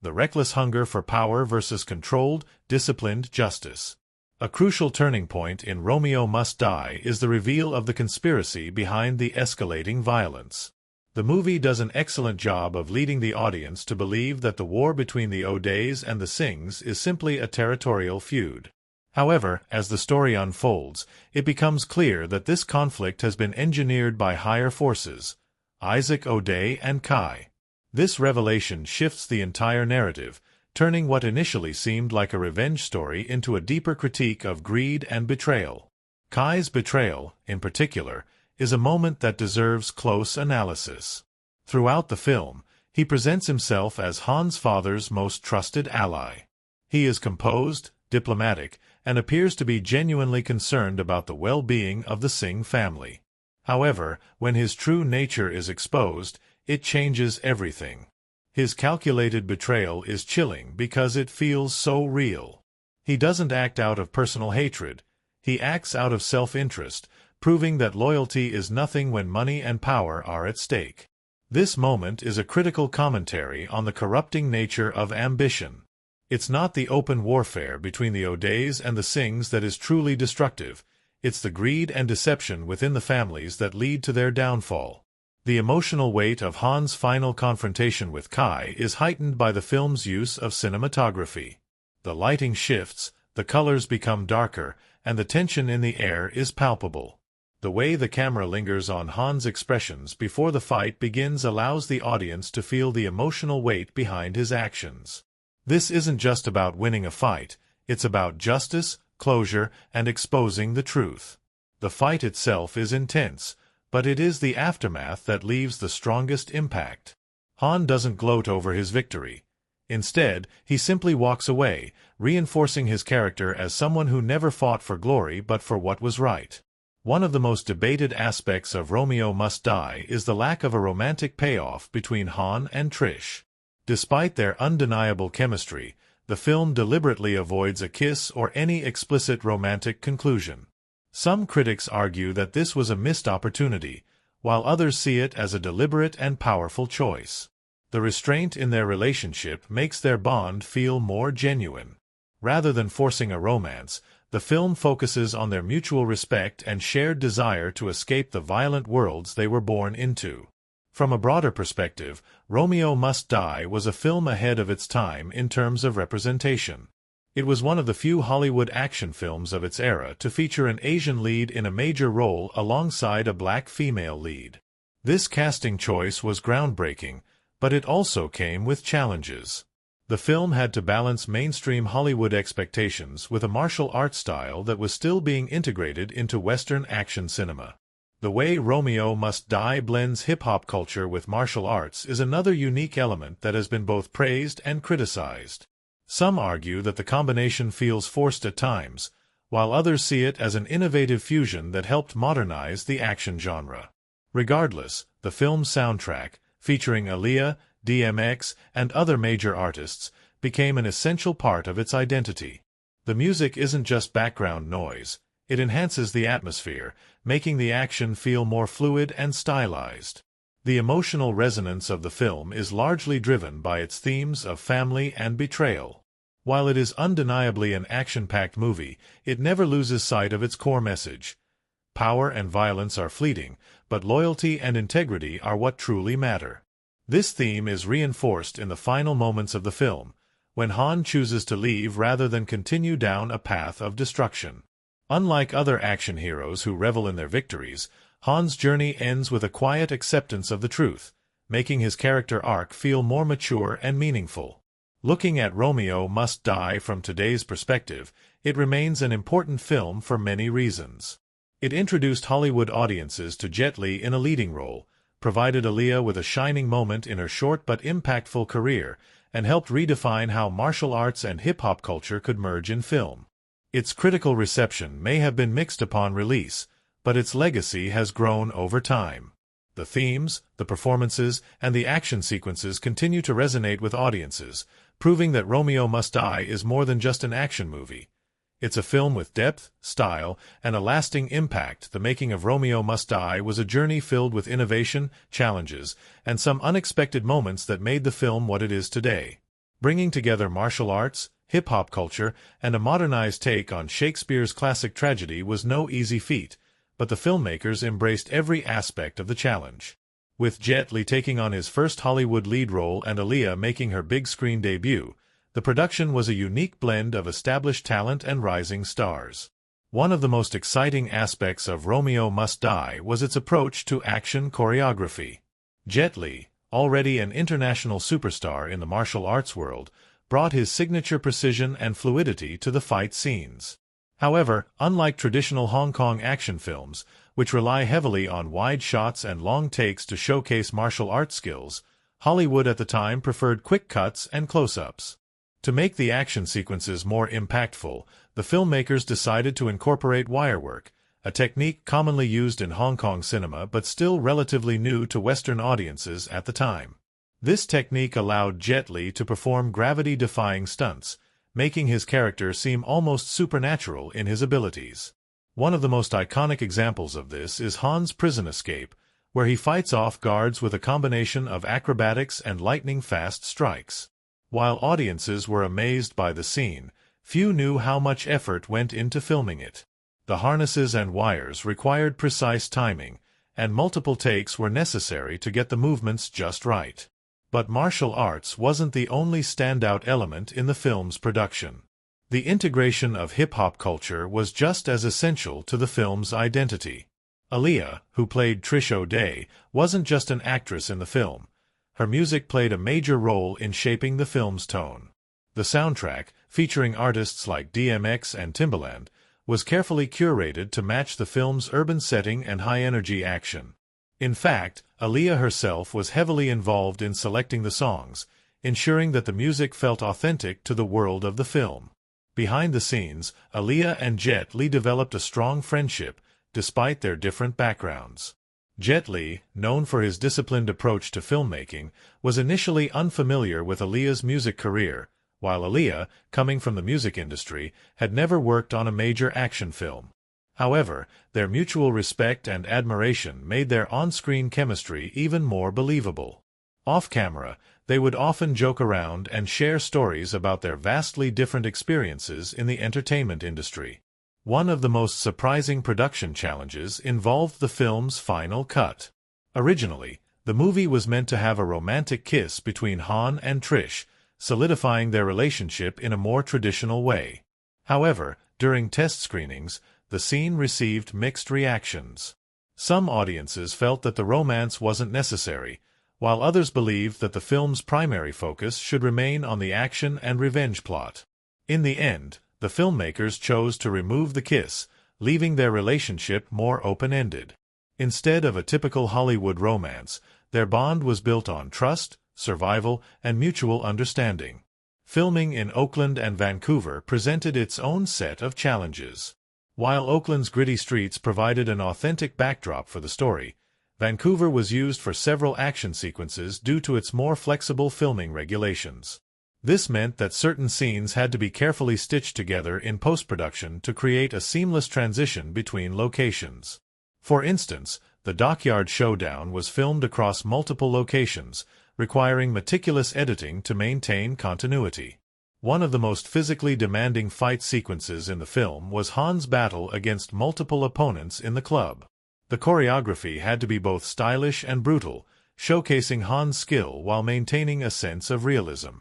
the reckless hunger for power versus controlled, disciplined justice. A crucial turning point in Romeo Must Die is the reveal of the conspiracy behind the escalating violence. The movie does an excellent job of leading the audience to believe that the war between the O'Days and the Singhs is simply a territorial feud. However, as the story unfolds, it becomes clear that this conflict has been engineered by higher forces: Isaac O'Day and Kai. This revelation shifts the entire narrative, turning what initially seemed like a revenge story into a deeper critique of greed and betrayal. Kai's betrayal, in particular, is a moment that deserves close analysis. Throughout the film, he presents himself as Han's father's most trusted ally. He is composed, diplomatic, and appears to be genuinely concerned about the well-being of the Singh family. However, when his true nature is exposed, it changes everything. His calculated betrayal is chilling because it feels so real. He doesn't act out of personal hatred. He acts out of self-interest, proving that loyalty is nothing when money and power are at stake. This moment is a critical commentary on the corrupting nature of ambition. It's not the open warfare between the O'Days and the Singhs that is truly destructive. It's the greed and deception within the families that lead to their downfall. The emotional weight of Han's final confrontation with Kai is heightened by the film's use of cinematography. The lighting shifts, the colors become darker, and the tension in the air is palpable. The way the camera lingers on Han's expressions before the fight begins allows the audience to feel the emotional weight behind his actions. This isn't just about winning a fight, it's about justice, closure, and exposing the truth. The fight itself is intense, but it is the aftermath that leaves the strongest impact. Han doesn't gloat over his victory. Instead, he simply walks away, reinforcing his character as someone who never fought for glory but for what was right. One of the most debated aspects of Romeo Must Die is the lack of a romantic payoff between Han and Trish. Despite their undeniable chemistry, the film deliberately avoids a kiss or any explicit romantic conclusion. Some critics argue that this was a missed opportunity, while others see it as a deliberate and powerful choice. The restraint in their relationship makes their bond feel more genuine. Rather than forcing a romance, the film focuses on their mutual respect and shared desire to escape the violent worlds they were born into. From a broader perspective, Romeo Must Die was a film ahead of its time in terms of representation. It was one of the few Hollywood action films of its era to feature an Asian lead in a major role alongside a black female lead. This casting choice was groundbreaking, but it also came with challenges. The film had to balance mainstream Hollywood expectations with a martial arts style that was still being integrated into Western action cinema. The way Romeo Must Die blends hip-hop culture with martial arts is another unique element that has been both praised and criticized. Some argue that the combination feels forced at times, while others see it as an innovative fusion that helped modernize the action genre. Regardless, the film's soundtrack, featuring Aaliyah, DMX, and other major artists, became an essential part of its identity. The music isn't just background noise, it enhances the atmosphere, making the action feel more fluid and stylized. The emotional resonance of the film is largely driven by its themes of family and betrayal. While it is undeniably an action-packed movie, it never loses sight of its core message. Power and violence are fleeting, but loyalty and integrity are what truly matter. This theme is reinforced in the final moments of the film, when Han chooses to leave rather than continue down a path of destruction. Unlike other action heroes who revel in their victories, Han's journey ends with a quiet acceptance of the truth, making his character arc feel more mature and meaningful. Looking at Romeo Must Die from today's perspective, it remains an important film for many reasons. It introduced Hollywood audiences to Jet Li in a leading role, provided Aaliyah with a shining moment in her short but impactful career, and helped redefine how martial arts and hip-hop culture could merge in film. Its critical reception may have been mixed upon release, but its legacy has grown over time. The themes, the performances, and the action sequences continue to resonate with audiences, proving that Romeo Must Die is more than just an action movie. It's a film with depth, style, and a lasting impact. The making of Romeo Must Die was a journey filled with innovation, challenges, and some unexpected moments that made the film what it is today. Bringing together martial arts, hip-hop culture, and a modernized take on Shakespeare's classic tragedy was no easy feat, but the filmmakers embraced every aspect of the challenge. With Jet Li taking on his first Hollywood lead role and Aaliyah making her big-screen debut, the production was a unique blend of established talent and rising stars. One of the most exciting aspects of Romeo Must Die was its approach to action choreography. Jet Li, already an international superstar in the martial arts world, brought his signature precision and fluidity to the fight scenes. However, unlike traditional Hong Kong action films, which rely heavily on wide shots and long takes to showcase martial arts skills, Hollywood at the time preferred quick cuts and close-ups. To make the action sequences more impactful, the filmmakers decided to incorporate wirework, a technique commonly used in Hong Kong cinema but still relatively new to Western audiences at the time. This technique allowed Jet Li to perform gravity-defying stunts, making his character seem almost supernatural in his abilities. One of the most iconic examples of this is Han's prison escape, where he fights off guards with a combination of acrobatics and lightning-fast strikes. While audiences were amazed by the scene, few knew how much effort went into filming it. The harnesses and wires required precise timing, and multiple takes were necessary to get the movements just right. But martial arts wasn't the only standout element in the film's production. The integration of hip-hop culture was just as essential to the film's identity. Aaliyah, who played Trish O'Day, wasn't just an actress in the film. Her music played a major role in shaping the film's tone. The soundtrack, featuring artists like DMX and Timbaland, was carefully curated to match the film's urban setting and high-energy action. In fact, Aaliyah herself was heavily involved in selecting the songs, ensuring that the music felt authentic to the world of the film. Behind the scenes, Aaliyah and Jet Li developed a strong friendship, despite their different backgrounds. Jet Li, known for his disciplined approach to filmmaking, was initially unfamiliar with Aaliyah's music career, while Aaliyah, coming from the music industry, had never worked on a major action film. However, their mutual respect and admiration made their on-screen chemistry even more believable. Off-camera, they would often joke around and share stories about their vastly different experiences in the entertainment industry. One of the most surprising production challenges involved the film's final cut. Originally, the movie was meant to have a romantic kiss between Han and Trish, solidifying their relationship in a more traditional way. However, during test screenings, the scene received mixed reactions. Some audiences felt that the romance wasn't necessary, while others believed that the film's primary focus should remain on the action and revenge plot. In the end, the filmmakers chose to remove the kiss, leaving their relationship more open-ended. Instead of a typical Hollywood romance, their bond was built on trust, survival, and mutual understanding. Filming in Oakland and Vancouver presented its own set of challenges. While Oakland's gritty streets provided an authentic backdrop for the story, Vancouver was used for several action sequences due to its more flexible filming regulations. This meant that certain scenes had to be carefully stitched together in post-production to create a seamless transition between locations. For instance, the Dockyard Showdown was filmed across multiple locations, requiring meticulous editing to maintain continuity. One of the most physically demanding fight sequences in the film was Han's battle against multiple opponents in the club. The choreography had to be both stylish and brutal, showcasing Han's skill while maintaining a sense of realism.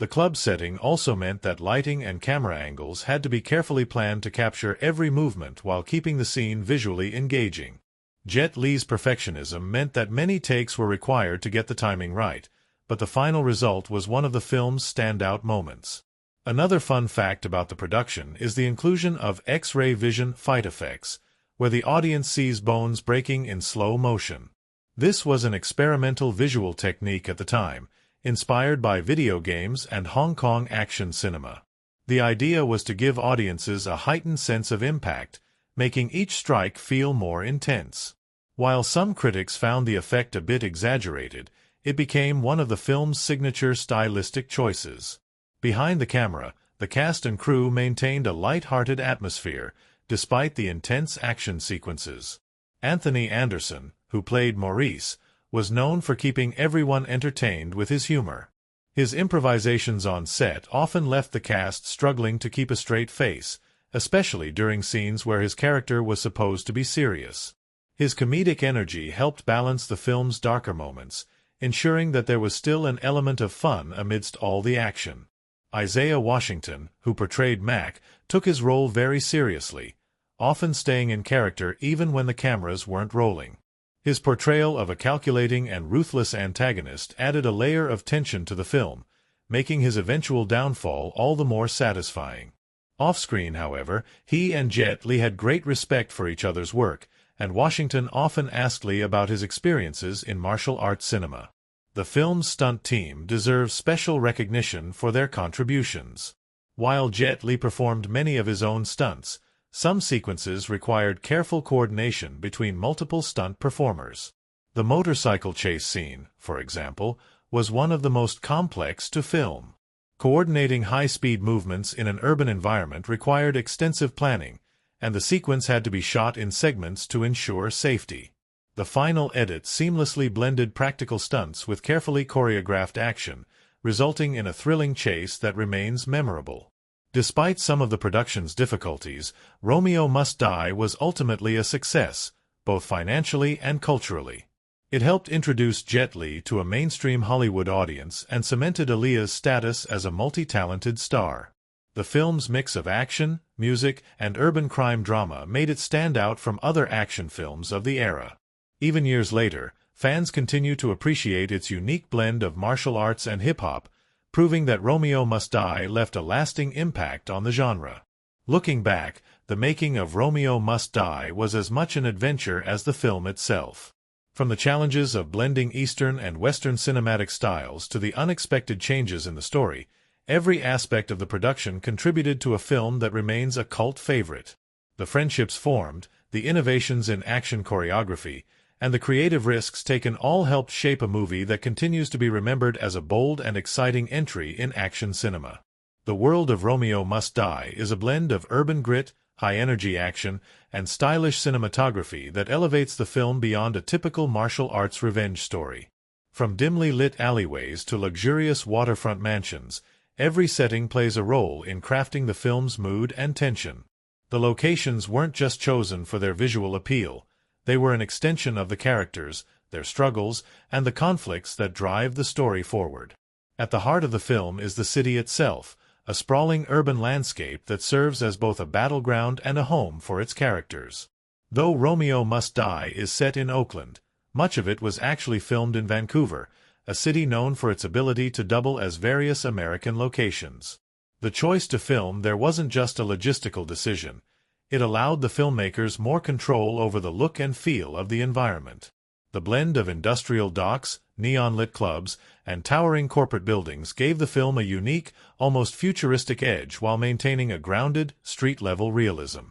The club setting also meant that lighting and camera angles had to be carefully planned to capture every movement while keeping the scene visually engaging. Jet Li's perfectionism meant that many takes were required to get the timing right, but the final result was one of the film's standout moments. Another fun fact about the production is the inclusion of X-ray vision fight effects, where the audience sees bones breaking in slow motion. This was an experimental visual technique at the time, inspired by video games and Hong Kong action cinema. The idea was to give audiences a heightened sense of impact, making each strike feel more intense. While some critics found the effect a bit exaggerated, it became one of the film's signature stylistic choices. Behind the camera, the cast and crew maintained a light-hearted atmosphere, despite the intense action sequences. Anthony Anderson, who played Maurice, was known for keeping everyone entertained with his humor. His improvisations on set often left the cast struggling to keep a straight face, especially during scenes where his character was supposed to be serious. His comedic energy helped balance the film's darker moments, ensuring that there was still an element of fun amidst all the action. Isaiah Washington, who portrayed Mac, took his role very seriously, often staying in character even when the cameras weren't rolling. His portrayal of a calculating and ruthless antagonist added a layer of tension to the film, making his eventual downfall all the more satisfying. Off-screen, however, he and Jet Li had great respect for each other's work, and Washington often asked Li about his experiences in martial arts cinema. The film's stunt team deserves special recognition for their contributions. While Jet Li performed many of his own stunts, some sequences required careful coordination between multiple stunt performers. The motorcycle chase scene, for example, was one of the most complex to film. Coordinating high-speed movements in an urban environment required extensive planning, and the sequence had to be shot in segments to ensure safety. The final edit seamlessly blended practical stunts with carefully choreographed action, resulting in a thrilling chase that remains memorable. Despite some of the production's difficulties, Romeo Must Die was ultimately a success, both financially and culturally. It helped introduce Jet Li to a mainstream Hollywood audience and cemented Aaliyah's status as a multi-talented star. The film's mix of action, music, and urban crime drama made it stand out from other action films of the era. Even years later, fans continue to appreciate its unique blend of martial arts and hip-hop, proving that Romeo Must Die left a lasting impact on the genre. Looking back, the making of Romeo Must Die was as much an adventure as the film itself. From the challenges of blending Eastern and Western cinematic styles to the unexpected changes in the story, every aspect of the production contributed to a film that remains a cult favorite. The friendships formed, the innovations in action choreography, and the creative risks taken all helped shape a movie that continues to be remembered as a bold and exciting entry in action cinema. The world of Romeo Must Die is a blend of urban grit, high-energy action, and stylish cinematography that elevates the film beyond a typical martial arts revenge story. From dimly lit alleyways to luxurious waterfront mansions, every setting plays a role in crafting the film's mood and tension. The locations weren't just chosen for their visual appeal. They were an extension of the characters, their struggles, and the conflicts that drive the story forward. At the heart of the film is the city itself, a sprawling urban landscape that serves as both a battleground and a home for its characters. Though Romeo Must Die is set in Oakland, much of it was actually filmed in Vancouver, a city known for its ability to double as various American locations. The choice to film there wasn't just a logistical decision. It allowed the filmmakers more control over the look and feel of the environment. The blend of industrial docks, neon-lit clubs, and towering corporate buildings gave the film a unique, almost futuristic edge while maintaining a grounded, street-level realism.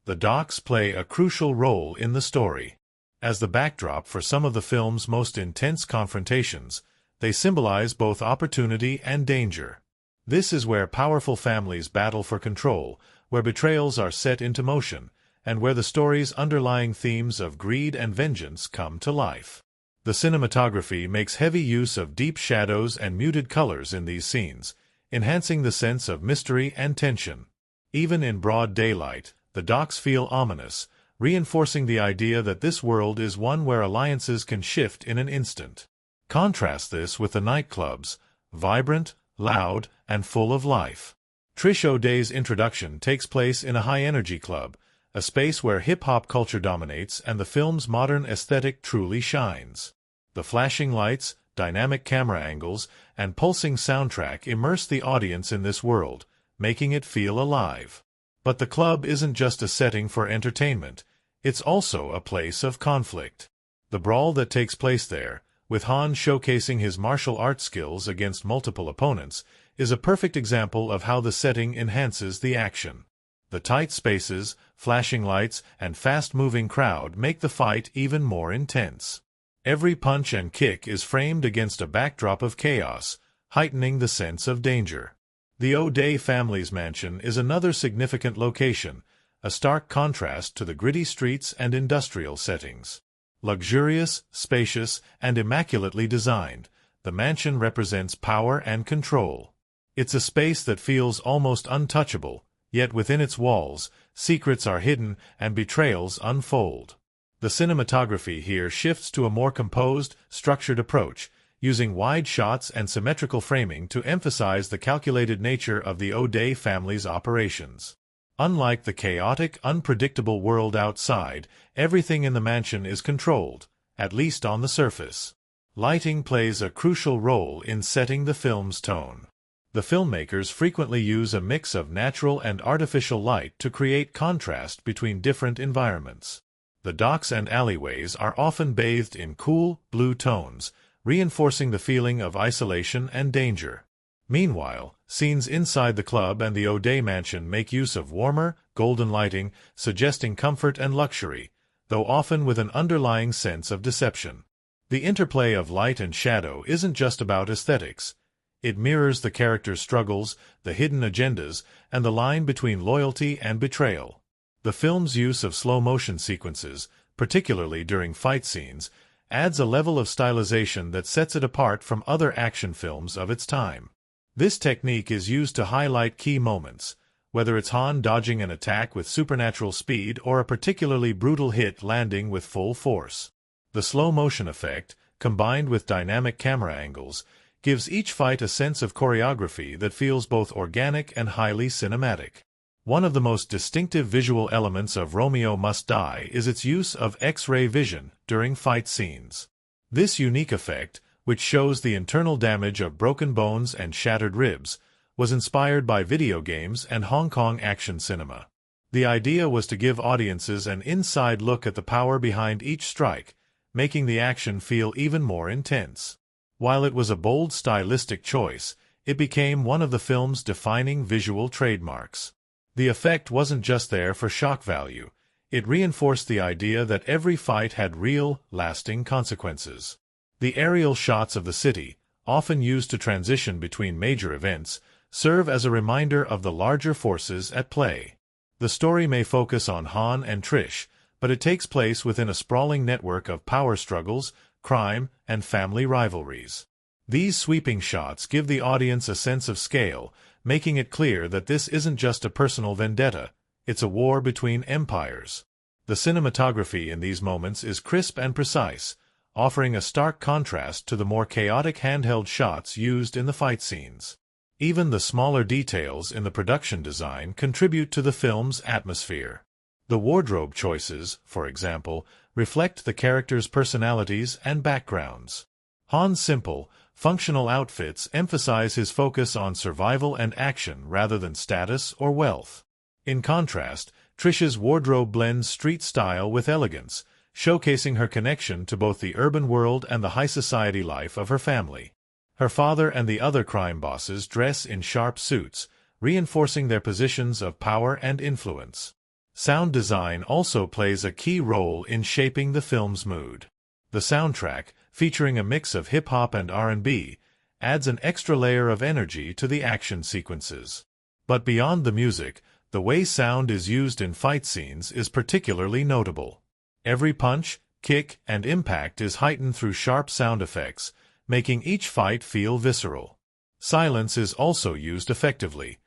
The docks play a crucial role in the story. As the backdrop for some of the film's most intense confrontations, they symbolize both opportunity and danger. This is where powerful families battle for control, where betrayals are set into motion, and where the story's underlying themes of greed and vengeance come to life. The cinematography makes heavy use of deep shadows and muted colors in these scenes, enhancing the sense of mystery and tension. Even in broad daylight, the docks feel ominous, reinforcing the idea that this world is one where alliances can shift in an instant. Contrast this with the nightclubs, vibrant, loud, and full of life. Trish O'Day's introduction takes place in a high-energy club, a space where hip-hop culture dominates and the film's modern aesthetic truly shines. The flashing lights, dynamic camera angles, and pulsing soundtrack immerse the audience in this world, making it feel alive. But the club isn't just a setting for entertainment, it's also a place of conflict. The brawl that takes place there, with Han showcasing his martial arts skills against multiple opponents, is a perfect example of how the setting enhances the action. The tight spaces, flashing lights, and fast-moving crowd make the fight even more intense. Every punch and kick is framed against a backdrop of chaos, heightening the sense of danger. The O'Day family's mansion is another significant location, a stark contrast to the gritty streets and industrial settings. Luxurious, spacious, and immaculately designed, the mansion represents power and control. It's a space that feels almost untouchable, yet within its walls, secrets are hidden and betrayals unfold. The cinematography here shifts to a more composed, structured approach, using wide shots and symmetrical framing to emphasize the calculated nature of the O'Day family's operations. Unlike the chaotic, unpredictable world outside, everything in the mansion is controlled, at least on the surface. Lighting plays a crucial role in setting the film's tone. The filmmakers frequently use a mix of natural and artificial light to create contrast between different environments. The docks and alleyways are often bathed in cool, blue tones, reinforcing the feeling of isolation and danger. Meanwhile, scenes inside the club and the O'Day mansion make use of warmer, golden lighting, suggesting comfort and luxury, though often with an underlying sense of deception. The interplay of light and shadow isn't just about aesthetics. It mirrors the characters' struggles, the hidden agendas, and the line between loyalty and betrayal. The film's use of slow-motion sequences, particularly during fight scenes, adds a level of stylization that sets it apart from other action films of its time. This technique is used to highlight key moments, whether it's Han dodging an attack with supernatural speed or a particularly brutal hit landing with full force. The slow-motion effect, combined with dynamic camera angles, gives each fight a sense of choreography that feels both organic and highly cinematic. One of the most distinctive visual elements of Romeo Must Die is its use of X-ray vision during fight scenes. This unique effect, which shows the internal damage of broken bones and shattered ribs, was inspired by video games and Hong Kong action cinema. The idea was to give audiences an inside look at the power behind each strike, making the action feel even more intense. While it was a bold stylistic choice, it became one of the film's defining visual trademarks. The effect wasn't just there for shock value. It reinforced the idea that every fight had real, lasting consequences. The aerial shots of the city, often used to transition between major events, serve as a reminder of the larger forces at play. The story may focus on Han and Trish, but it takes place within a sprawling network of power struggles, crime, and family rivalries. These sweeping shots give the audience a sense of scale, making it clear that this isn't just a personal vendetta, it's a war between empires. The cinematography in these moments is crisp and precise, offering a stark contrast to the more chaotic handheld shots used in the fight scenes. Even the smaller details in the production design contribute to the film's atmosphere. The wardrobe choices, for example, reflect the characters' personalities and backgrounds. Han's simple, functional outfits emphasize his focus on survival and action rather than status or wealth. In contrast, Trish's wardrobe blends street style with elegance, showcasing her connection to both the urban world and the high society life of her family. Her father and the other crime bosses dress in sharp suits, reinforcing their positions of power and influence. Sound design also plays a key role in shaping the film's mood. The soundtrack, featuring a mix of hip-hop and R&B, adds an extra layer of energy to the action sequences. But beyond the music, the way sound is used in fight scenes is particularly notable. Every punch, kick, and impact is heightened through sharp sound effects, making each fight feel visceral. Silence is also used effectively,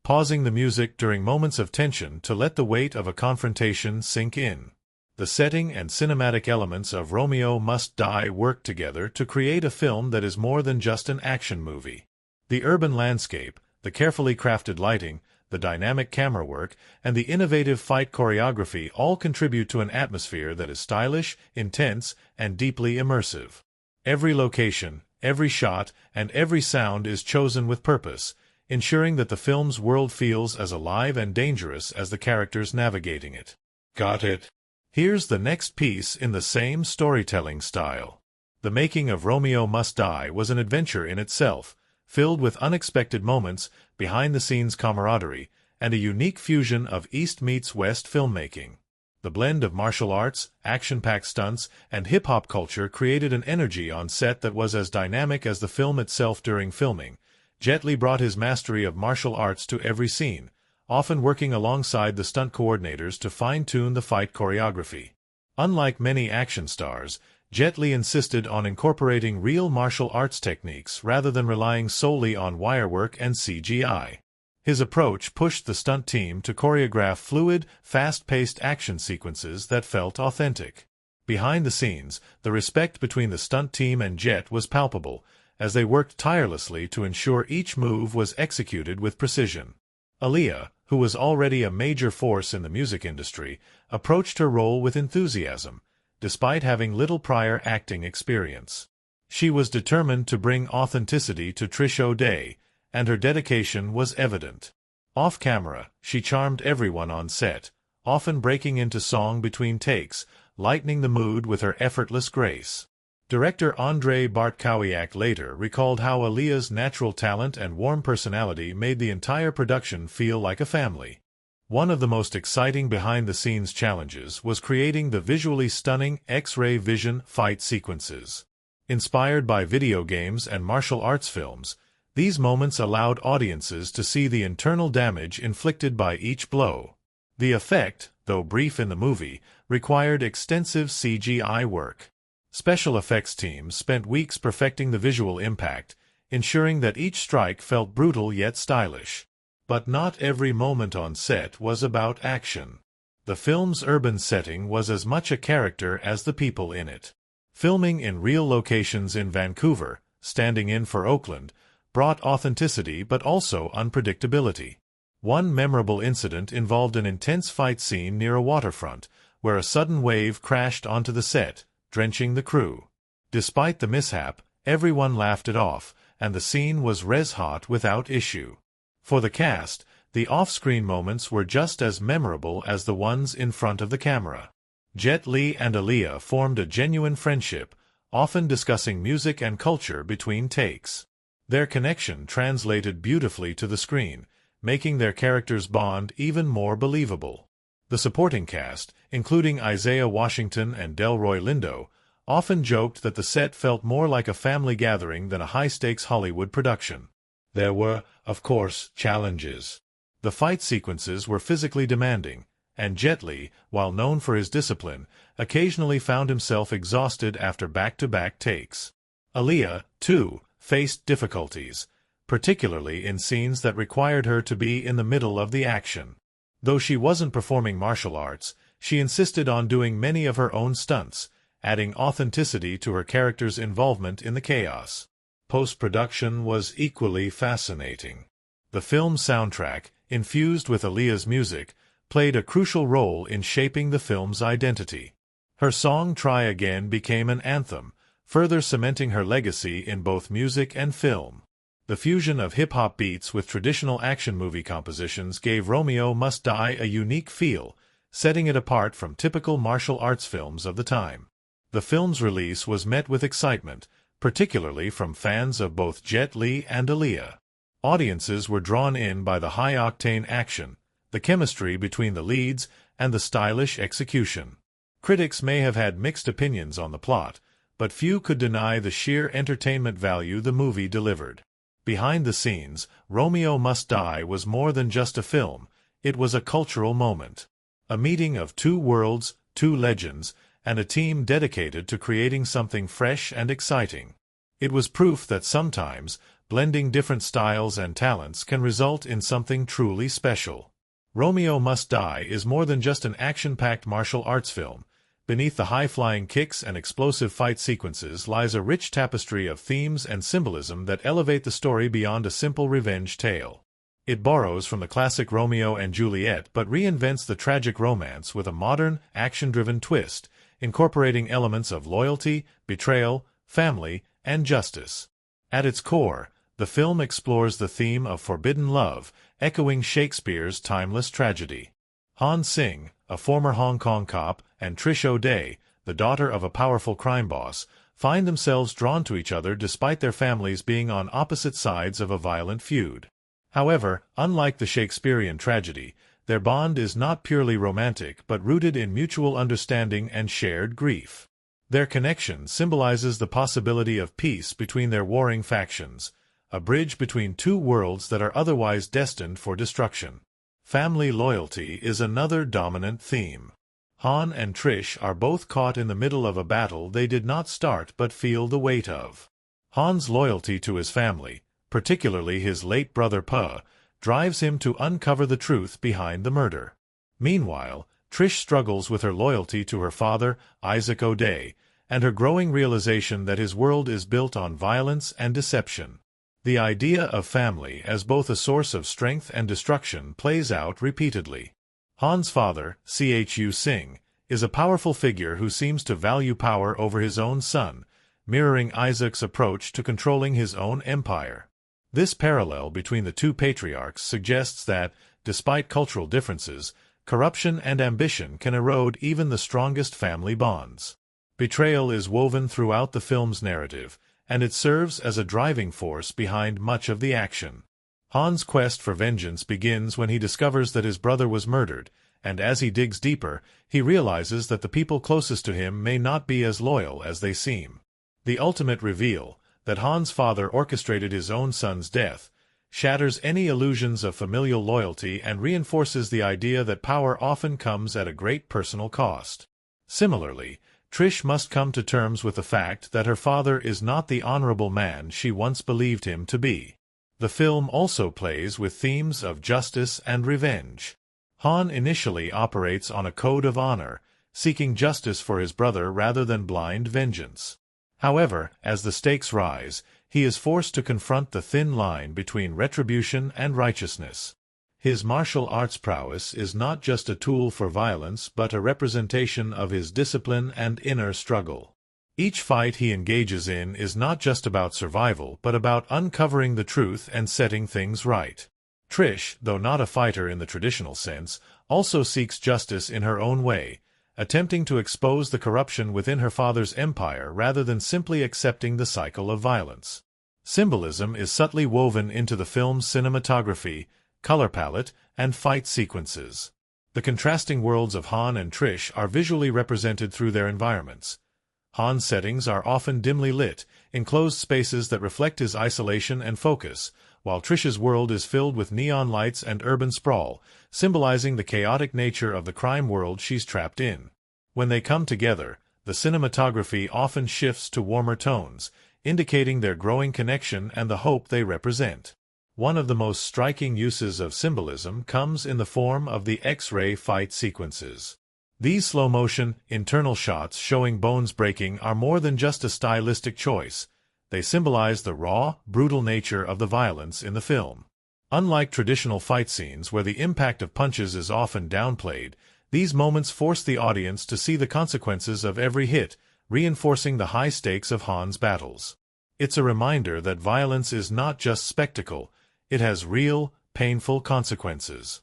pausing the music during moments of tension to let the weight of a confrontation sink in. The setting and cinematic elements of Romeo Must Die work together to create a film that is more than just an action movie. The urban landscape, the carefully crafted lighting, the dynamic camera work, and the innovative fight choreography all contribute to an atmosphere that is stylish, intense, and deeply immersive. Every location, every shot, and every sound is chosen with purpose, ensuring that the film's world feels as alive and dangerous as the characters navigating it. Got it? Here's the next piece in the same storytelling style. The making of Romeo Must Die was an adventure in itself, filled with unexpected moments, behind-the-scenes camaraderie, and a unique fusion of East meets West filmmaking. The blend of martial arts, action-packed stunts, and hip-hop culture created an energy on set that was as dynamic as the film itself. During filming, Jet Li brought his mastery of martial arts to every scene, often working alongside the stunt coordinators to fine-tune the fight choreography. Unlike many action stars, Jet Li insisted on incorporating real martial arts techniques rather than relying solely on wirework and CGI. His approach pushed the stunt team to choreograph fluid, fast-paced action sequences that felt authentic. Behind the scenes, the respect between the stunt team and Jet was palpable, as they worked tirelessly to ensure each move was executed with precision. Aaliyah, who was already a major force in the music industry, approached her role with enthusiasm, despite having little prior acting experience. She was determined to bring authenticity to Trish O'Day, and her dedication was evident. Off-camera, she charmed everyone on set, often breaking into song between takes, lightening the mood with her effortless grace. Director Andrzej Bartkowiak later recalled how Aaliyah's natural talent and warm personality made the entire production feel like a family. One of the most exciting behind-the-scenes challenges was creating the visually stunning X-ray vision fight sequences. Inspired by video games and martial arts films, these moments allowed audiences to see the internal damage inflicted by each blow. The effect, though brief in the movie, required extensive CGI work. Special effects teams spent weeks perfecting the visual impact, ensuring that each strike felt brutal yet stylish. But not every moment on set was about action. The film's urban setting was as much a character as the people in it. Filming in real locations in Vancouver, standing in for Oakland, brought authenticity but also unpredictability. One memorable incident involved an intense fight scene near a waterfront, where a sudden wave crashed onto the set, drenching the crew. Despite the mishap, everyone laughed it off, and the scene was red-hot without issue. For the cast, the off-screen moments were just as memorable as the ones in front of the camera. Jet Li and Aaliyah formed a genuine friendship, often discussing music and culture between takes. Their connection translated beautifully to the screen, making their characters' bond even more believable. The supporting cast, including Isaiah Washington and Delroy Lindo, often joked that the set felt more like a family gathering than a high-stakes Hollywood production. There were, of course, challenges. The fight sequences were physically demanding, and Jet Li, while known for his discipline, occasionally found himself exhausted after back-to-back takes. Aaliyah, too, faced difficulties, particularly in scenes that required her to be in the middle of the action. Though she wasn't performing martial arts, she insisted on doing many of her own stunts, adding authenticity to her character's involvement in the chaos. Post-production was equally fascinating. The film's soundtrack, infused with Aaliyah's music, played a crucial role in shaping the film's identity. Her song Try Again became an anthem, further cementing her legacy in both music and film. The fusion of hip-hop beats with traditional action movie compositions gave Romeo Must Die a unique feel, setting it apart from typical martial arts films of the time. The film's release was met with excitement, particularly from fans of both Jet Li and Aaliyah. Audiences were drawn in by the high-octane action, the chemistry between the leads, and the stylish execution. Critics may have had mixed opinions on the plot, but few could deny the sheer entertainment value the movie delivered. Behind the scenes, Romeo Must Die was more than just a film, it was a cultural moment. A meeting of two worlds, two legends, and a team dedicated to creating something fresh and exciting. It was proof that sometimes, blending different styles and talents can result in something truly special. Romeo Must Die is more than just an action-packed martial arts film. beneath the high-flying kicks and explosive fight sequences lies a rich tapestry of themes and symbolism that elevate the story beyond a simple revenge tale. It borrows from the classic Romeo and Juliet but reinvents the tragic romance with a modern, action-driven twist, incorporating elements of loyalty, betrayal, family, and justice. At its core, the film explores the theme of forbidden love, echoing Shakespeare's timeless tragedy. Han Sing, a former Hong Kong cop, and Trish O'Day, the daughter of a powerful crime boss, find themselves drawn to each other despite their families being on opposite sides of a violent feud. However, unlike the Shakespearean tragedy, their bond is not purely romantic but rooted in mutual understanding and shared grief. Their connection symbolizes the possibility of peace between their warring factions, a bridge between two worlds that are otherwise destined for destruction. Family loyalty is another dominant theme. Han and Trish are both caught in the middle of a battle they did not start but feel the weight of. Han's loyalty to his family, particularly his late brother Pa, drives him to uncover the truth behind the murder. Meanwhile, Trish struggles with her loyalty to her father, Isaac O'Day, and her growing realization that his world is built on violence and deception. The idea of family as both a source of strength and destruction plays out repeatedly. Han's father, Chu Sing, is a powerful figure who seems to value power over his own son, mirroring Isaac's approach to controlling his own empire. This parallel between the two patriarchs suggests that, despite cultural differences, corruption and ambition can erode even the strongest family bonds. Betrayal is woven throughout the film's narrative, and it serves as a driving force behind much of the action. Han's quest for vengeance begins when he discovers that his brother was murdered, and as he digs deeper, he realizes that the people closest to him may not be as loyal as they seem. The ultimate reveal, that Han's father orchestrated his own son's death, shatters any illusions of familial loyalty and reinforces the idea that power often comes at a great personal cost. Similarly, Trish must come to terms with the fact that her father is not the honorable man she once believed him to be. The film also plays with themes of justice and revenge. Han initially operates on a code of honor, seeking justice for his brother rather than blind vengeance. However, as the stakes rise, he is forced to confront the thin line between retribution and righteousness. His martial arts prowess is not just a tool for violence but a representation of his discipline and inner struggle. Each fight he engages in is not just about survival but about uncovering the truth and setting things right. Trish, though not a fighter in the traditional sense, also seeks justice in her own way, attempting to expose the corruption within her father's empire rather than simply accepting the cycle of violence. Symbolism is subtly woven into the film's cinematography, color palette, and fight sequences. The contrasting worlds of Han and Trish are visually represented through their environments. Han's settings are often dimly lit, enclosed spaces that reflect his isolation and focus, while Trish's world is filled with neon lights and urban sprawl, symbolizing the chaotic nature of the crime world she's trapped in. When they come together, the cinematography often shifts to warmer tones, indicating their growing connection and the hope they represent. One of the most striking uses of symbolism comes in the form of the X-ray fight sequences. These slow-motion, internal shots showing bones breaking are more than just a stylistic choice. They symbolize the raw, brutal nature of the violence in the film. Unlike traditional fight scenes where the impact of punches is often downplayed, these moments force the audience to see the consequences of every hit, reinforcing the high stakes of Han's battles. It's a reminder that violence is not just spectacle, it has real, painful consequences.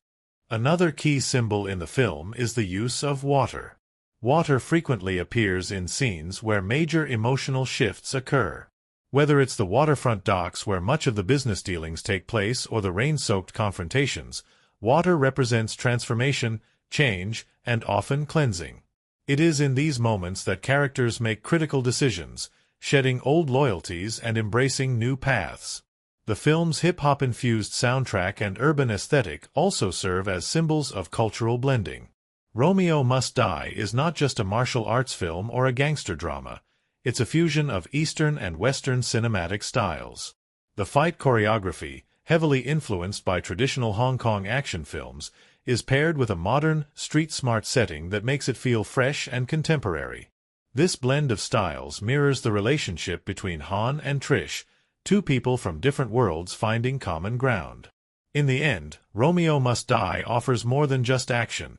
Another key symbol in the film is the use of water. Water frequently appears in scenes where major emotional shifts occur. Whether it's the waterfront docks where much of the business dealings take place or the rain-soaked confrontations, water represents transformation, change, and often cleansing. It is in these moments that characters make critical decisions, shedding old loyalties and embracing new paths. The film's hip-hop-infused soundtrack and urban aesthetic also serve as symbols of cultural blending. Romeo Must Die is not just a martial arts film or a gangster drama. It's a fusion of Eastern and Western cinematic styles. The fight choreography, heavily influenced by traditional Hong Kong action films, is paired with a modern, street-smart setting that makes it feel fresh and contemporary. This blend of styles mirrors the relationship between Han and Trish, two people from different worlds finding common ground. In the end, Romeo Must Die offers more than just action.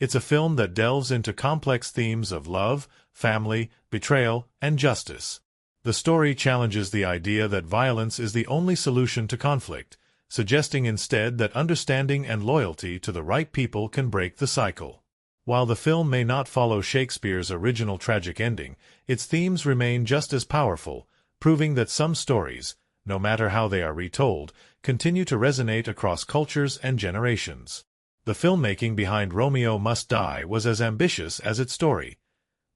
It's a film that delves into complex themes of love, family, betrayal, and justice. The story challenges the idea that violence is the only solution to conflict, suggesting instead that understanding and loyalty to the right people can break the cycle. While the film may not follow Shakespeare's original tragic ending, its themes remain just as powerful, proving that some stories, no matter how they are retold, continue to resonate across cultures and generations. The filmmaking behind Romeo Must Die was as ambitious as its story,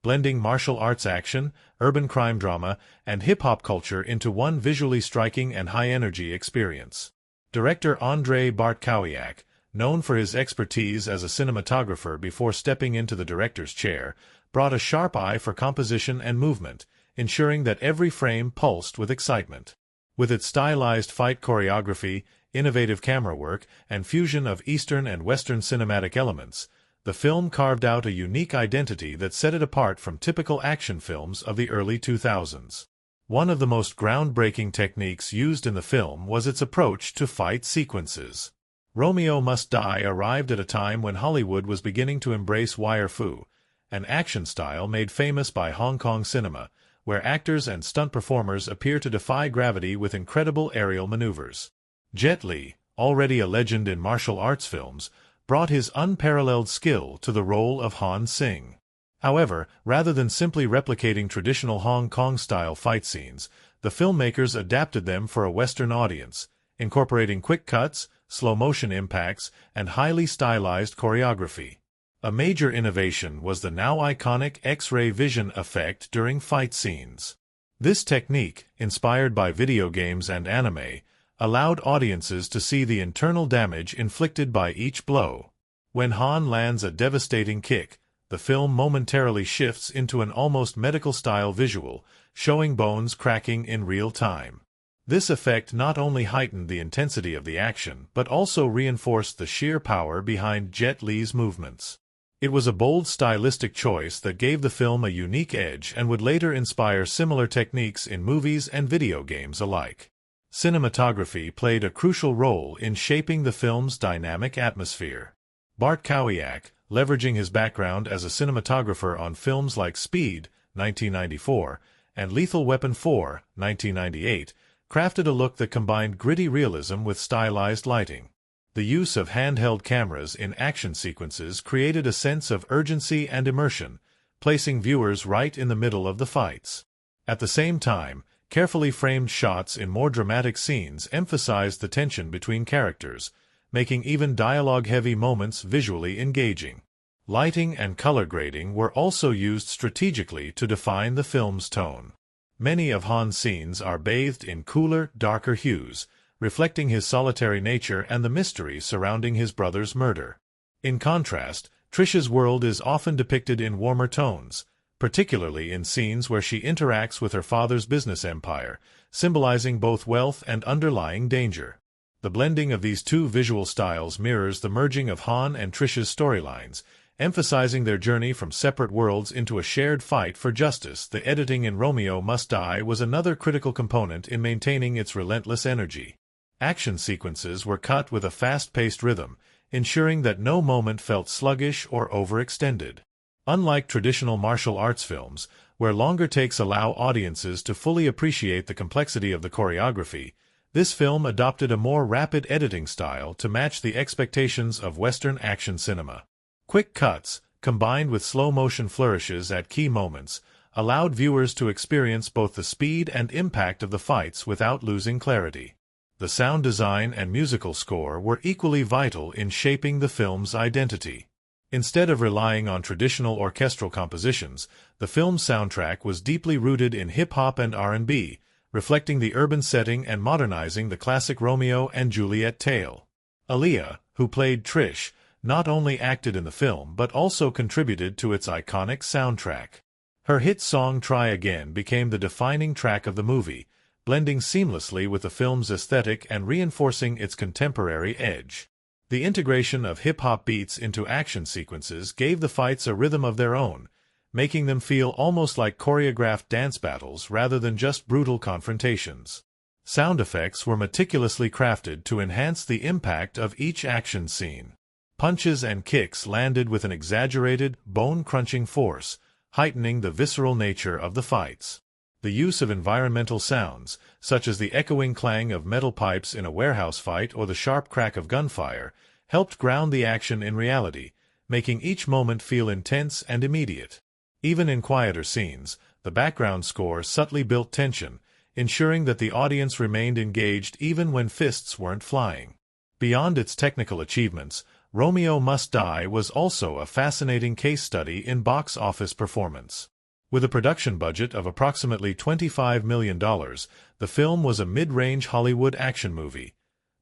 blending martial arts action, urban crime drama, and hip-hop culture into one visually striking and high-energy experience. Director Andrzej Bartkowiak, known for his expertise as a cinematographer before stepping into the director's chair, brought a sharp eye for composition and movement, ensuring that every frame pulsed with excitement. With its stylized fight choreography, innovative camera work, and fusion of Eastern and Western cinematic elements, the film carved out a unique identity that set it apart from typical action films of the early 2000s. One of the most groundbreaking techniques used in the film was its approach to fight sequences. Romeo Must Die arrived at a time when Hollywood was beginning to embrace wire fu, an action style made famous by Hong Kong cinema, where actors and stunt performers appear to defy gravity with incredible aerial maneuvers. Jet Li, already a legend in martial arts films, brought his unparalleled skill to the role of Han Sing. However, rather than simply replicating traditional Hong Kong-style fight scenes, the filmmakers adapted them for a Western audience, incorporating quick cuts, slow-motion impacts, and highly stylized choreography. A major innovation was the now iconic X-ray vision effect during fight scenes. This technique, inspired by video games and anime, allowed audiences to see the internal damage inflicted by each blow. When Han lands a devastating kick, the film momentarily shifts into an almost medical-style visual, showing bones cracking in real time. This effect not only heightened the intensity of the action, but also reinforced the sheer power behind Jet Li's movements. It was a bold stylistic choice that gave the film a unique edge and would later inspire similar techniques in movies and video games alike. Cinematography played a crucial role in shaping the film's dynamic atmosphere. Bartkowiak, leveraging his background as a cinematographer on films like Speed, 1994, and Lethal Weapon 4, 1998, crafted a look that combined gritty realism with stylized lighting. The use of handheld cameras in action sequences created a sense of urgency and immersion, placing viewers right in the middle of the fights. At the same time, carefully framed shots in more dramatic scenes emphasized the tension between characters, making even dialogue-heavy moments visually engaging. Lighting and color grading were also used strategically to define the film's tone. Many of Han's scenes are bathed in cooler, darker hues, reflecting his solitary nature and the mystery surrounding his brother's murder. In contrast, Trish's world is often depicted in warmer tones, particularly in scenes where she interacts with her father's business empire, symbolizing both wealth and underlying danger. The blending of these two visual styles mirrors the merging of Han and Trish's storylines, emphasizing their journey from separate worlds into a shared fight for justice. The editing in Romeo Must Die was another critical component in maintaining its relentless energy. Action sequences were cut with a fast-paced rhythm, ensuring that no moment felt sluggish or overextended. Unlike traditional martial arts films, where longer takes allow audiences to fully appreciate the complexity of the choreography, this film adopted a more rapid editing style to match the expectations of Western action cinema. Quick cuts, combined with slow-motion flourishes at key moments, allowed viewers to experience both the speed and impact of the fights without losing clarity. The sound design and musical score were equally vital in shaping the film's identity. Instead of relying on traditional orchestral compositions, the film's soundtrack was deeply rooted in hip-hop and R&B, reflecting the urban setting and modernizing the classic Romeo and Juliet tale. Aaliyah, who played Trish, not only acted in the film but also contributed to its iconic soundtrack. Her hit song Try Again became the defining track of the movie, blending seamlessly with the film's aesthetic and reinforcing its contemporary edge. The integration of hip-hop beats into action sequences gave the fights a rhythm of their own, making them feel almost like choreographed dance battles rather than just brutal confrontations. Sound effects were meticulously crafted to enhance the impact of each action scene. Punches and kicks landed with an exaggerated, bone-crunching force, heightening the visceral nature of the fights. The use of environmental sounds, such as the echoing clang of metal pipes in a warehouse fight or the sharp crack of gunfire, helped ground the action in reality, making each moment feel intense and immediate. Even in quieter scenes, the background score subtly built tension, ensuring that the audience remained engaged even when fists weren't flying. Beyond its technical achievements, Romeo Must Die was also a fascinating case study in box office performance. With a production budget of approximately $25 million, the film was a mid-range Hollywood action movie.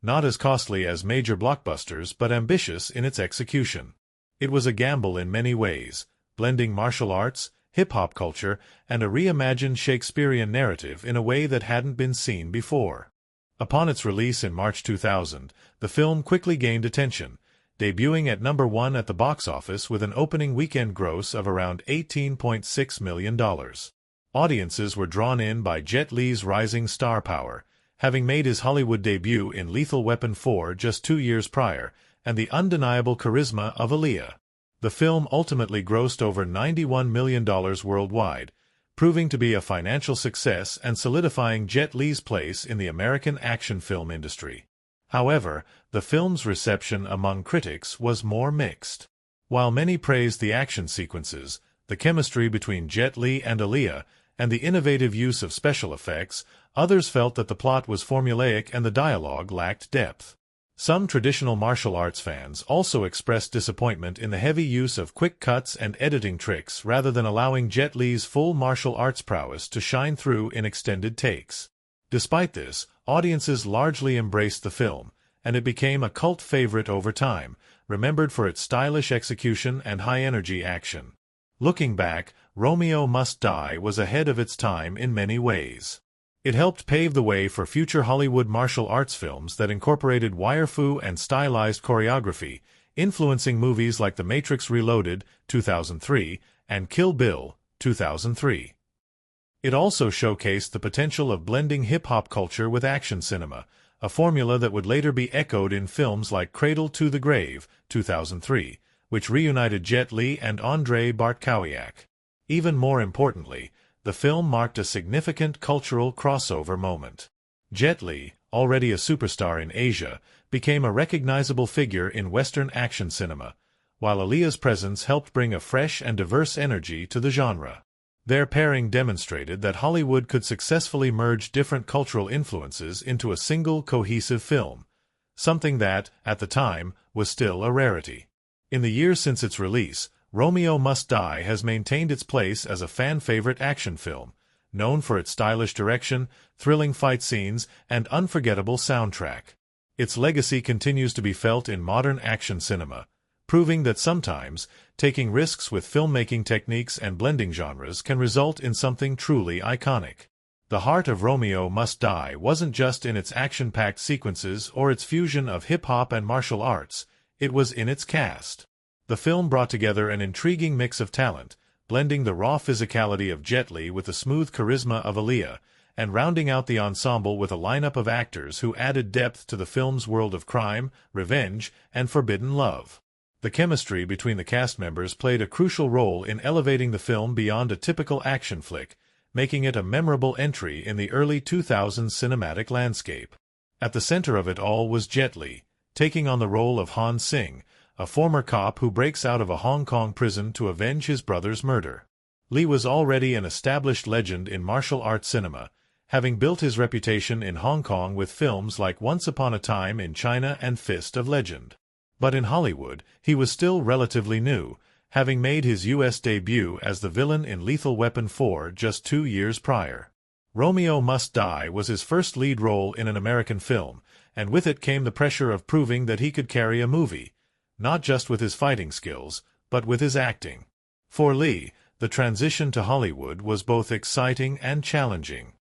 Not as costly as major blockbusters but ambitious in its execution. It was a gamble in many ways, blending martial arts, hip-hop culture, and a reimagined Shakespearean narrative in a way that hadn't been seen before. Upon its release in March 2000, the film quickly gained attention, debuting at number 1 at the box office with an opening weekend gross of around $18.6 million. Audiences were drawn in by Jet Li's rising star power, having made his Hollywood debut in Lethal Weapon 4 just 2 years prior, and the undeniable charisma of Aaliyah. The film ultimately grossed over $91 million worldwide, proving to be a financial success and solidifying Jet Li's place in the American action film industry. However, the film's reception among critics was more mixed. While many praised the action sequences, the chemistry between Jet Li and Aaliyah, and the innovative use of special effects, others felt that the plot was formulaic and the dialogue lacked depth. Some traditional martial arts fans also expressed disappointment in the heavy use of quick cuts and editing tricks rather than allowing Jet Li's full martial arts prowess to shine through in extended takes. Despite this, audiences largely embraced the film, and it became a cult favorite over time, remembered for its stylish execution and high-energy action. Looking back, Romeo Must Die was ahead of its time in many ways. It helped pave the way for future Hollywood martial arts films that incorporated wire-fu and stylized choreography, influencing movies like The Matrix Reloaded, 2003, and Kill Bill, 2003. It also showcased the potential of blending hip-hop culture with action cinema, a formula that would later be echoed in films like Cradle to the Grave, 2003, which reunited Jet Li and Andrzej Bartkowiak. Even more importantly, the film marked a significant cultural crossover moment. Jet Li, already a superstar in Asia, became a recognizable figure in Western action cinema, while Aaliyah's presence helped bring a fresh and diverse energy to the genre. Their pairing demonstrated that Hollywood could successfully merge different cultural influences into a single cohesive film, something that, at the time, was still a rarity. In the years since its release, Romeo Must Die has maintained its place as a fan-favorite action film, known for its stylish direction, thrilling fight scenes, and unforgettable soundtrack. Its legacy continues to be felt in modern action cinema, proving that sometimes, taking risks with filmmaking techniques and blending genres can result in something truly iconic. The heart of Romeo Must Die wasn't just in its action-packed sequences or its fusion of hip-hop and martial arts, it was in its cast. The film brought together an intriguing mix of talent, blending the raw physicality of Jet Li with the smooth charisma of Aaliyah, and rounding out the ensemble with a lineup of actors who added depth to the film's world of crime, revenge, and forbidden love. The chemistry between the cast members played a crucial role in elevating the film beyond a typical action flick, making it a memorable entry in the early 2000s cinematic landscape. At the center of it all was Jet Li, taking on the role of Han Sing, a former cop who breaks out of a Hong Kong prison to avenge his brother's murder. Li was already an established legend in martial arts cinema, having built his reputation in Hong Kong with films like Once Upon a Time in China and Fist of Legend. But in Hollywood, he was still relatively new, having made his U.S. debut as the villain in Lethal Weapon 4 just 2 years prior. Romeo Must Die was his first lead role in an American film, and with it came the pressure of proving that he could carry a movie, not just with his fighting skills, but with his acting. For Li, the transition to Hollywood was both exciting and challenging.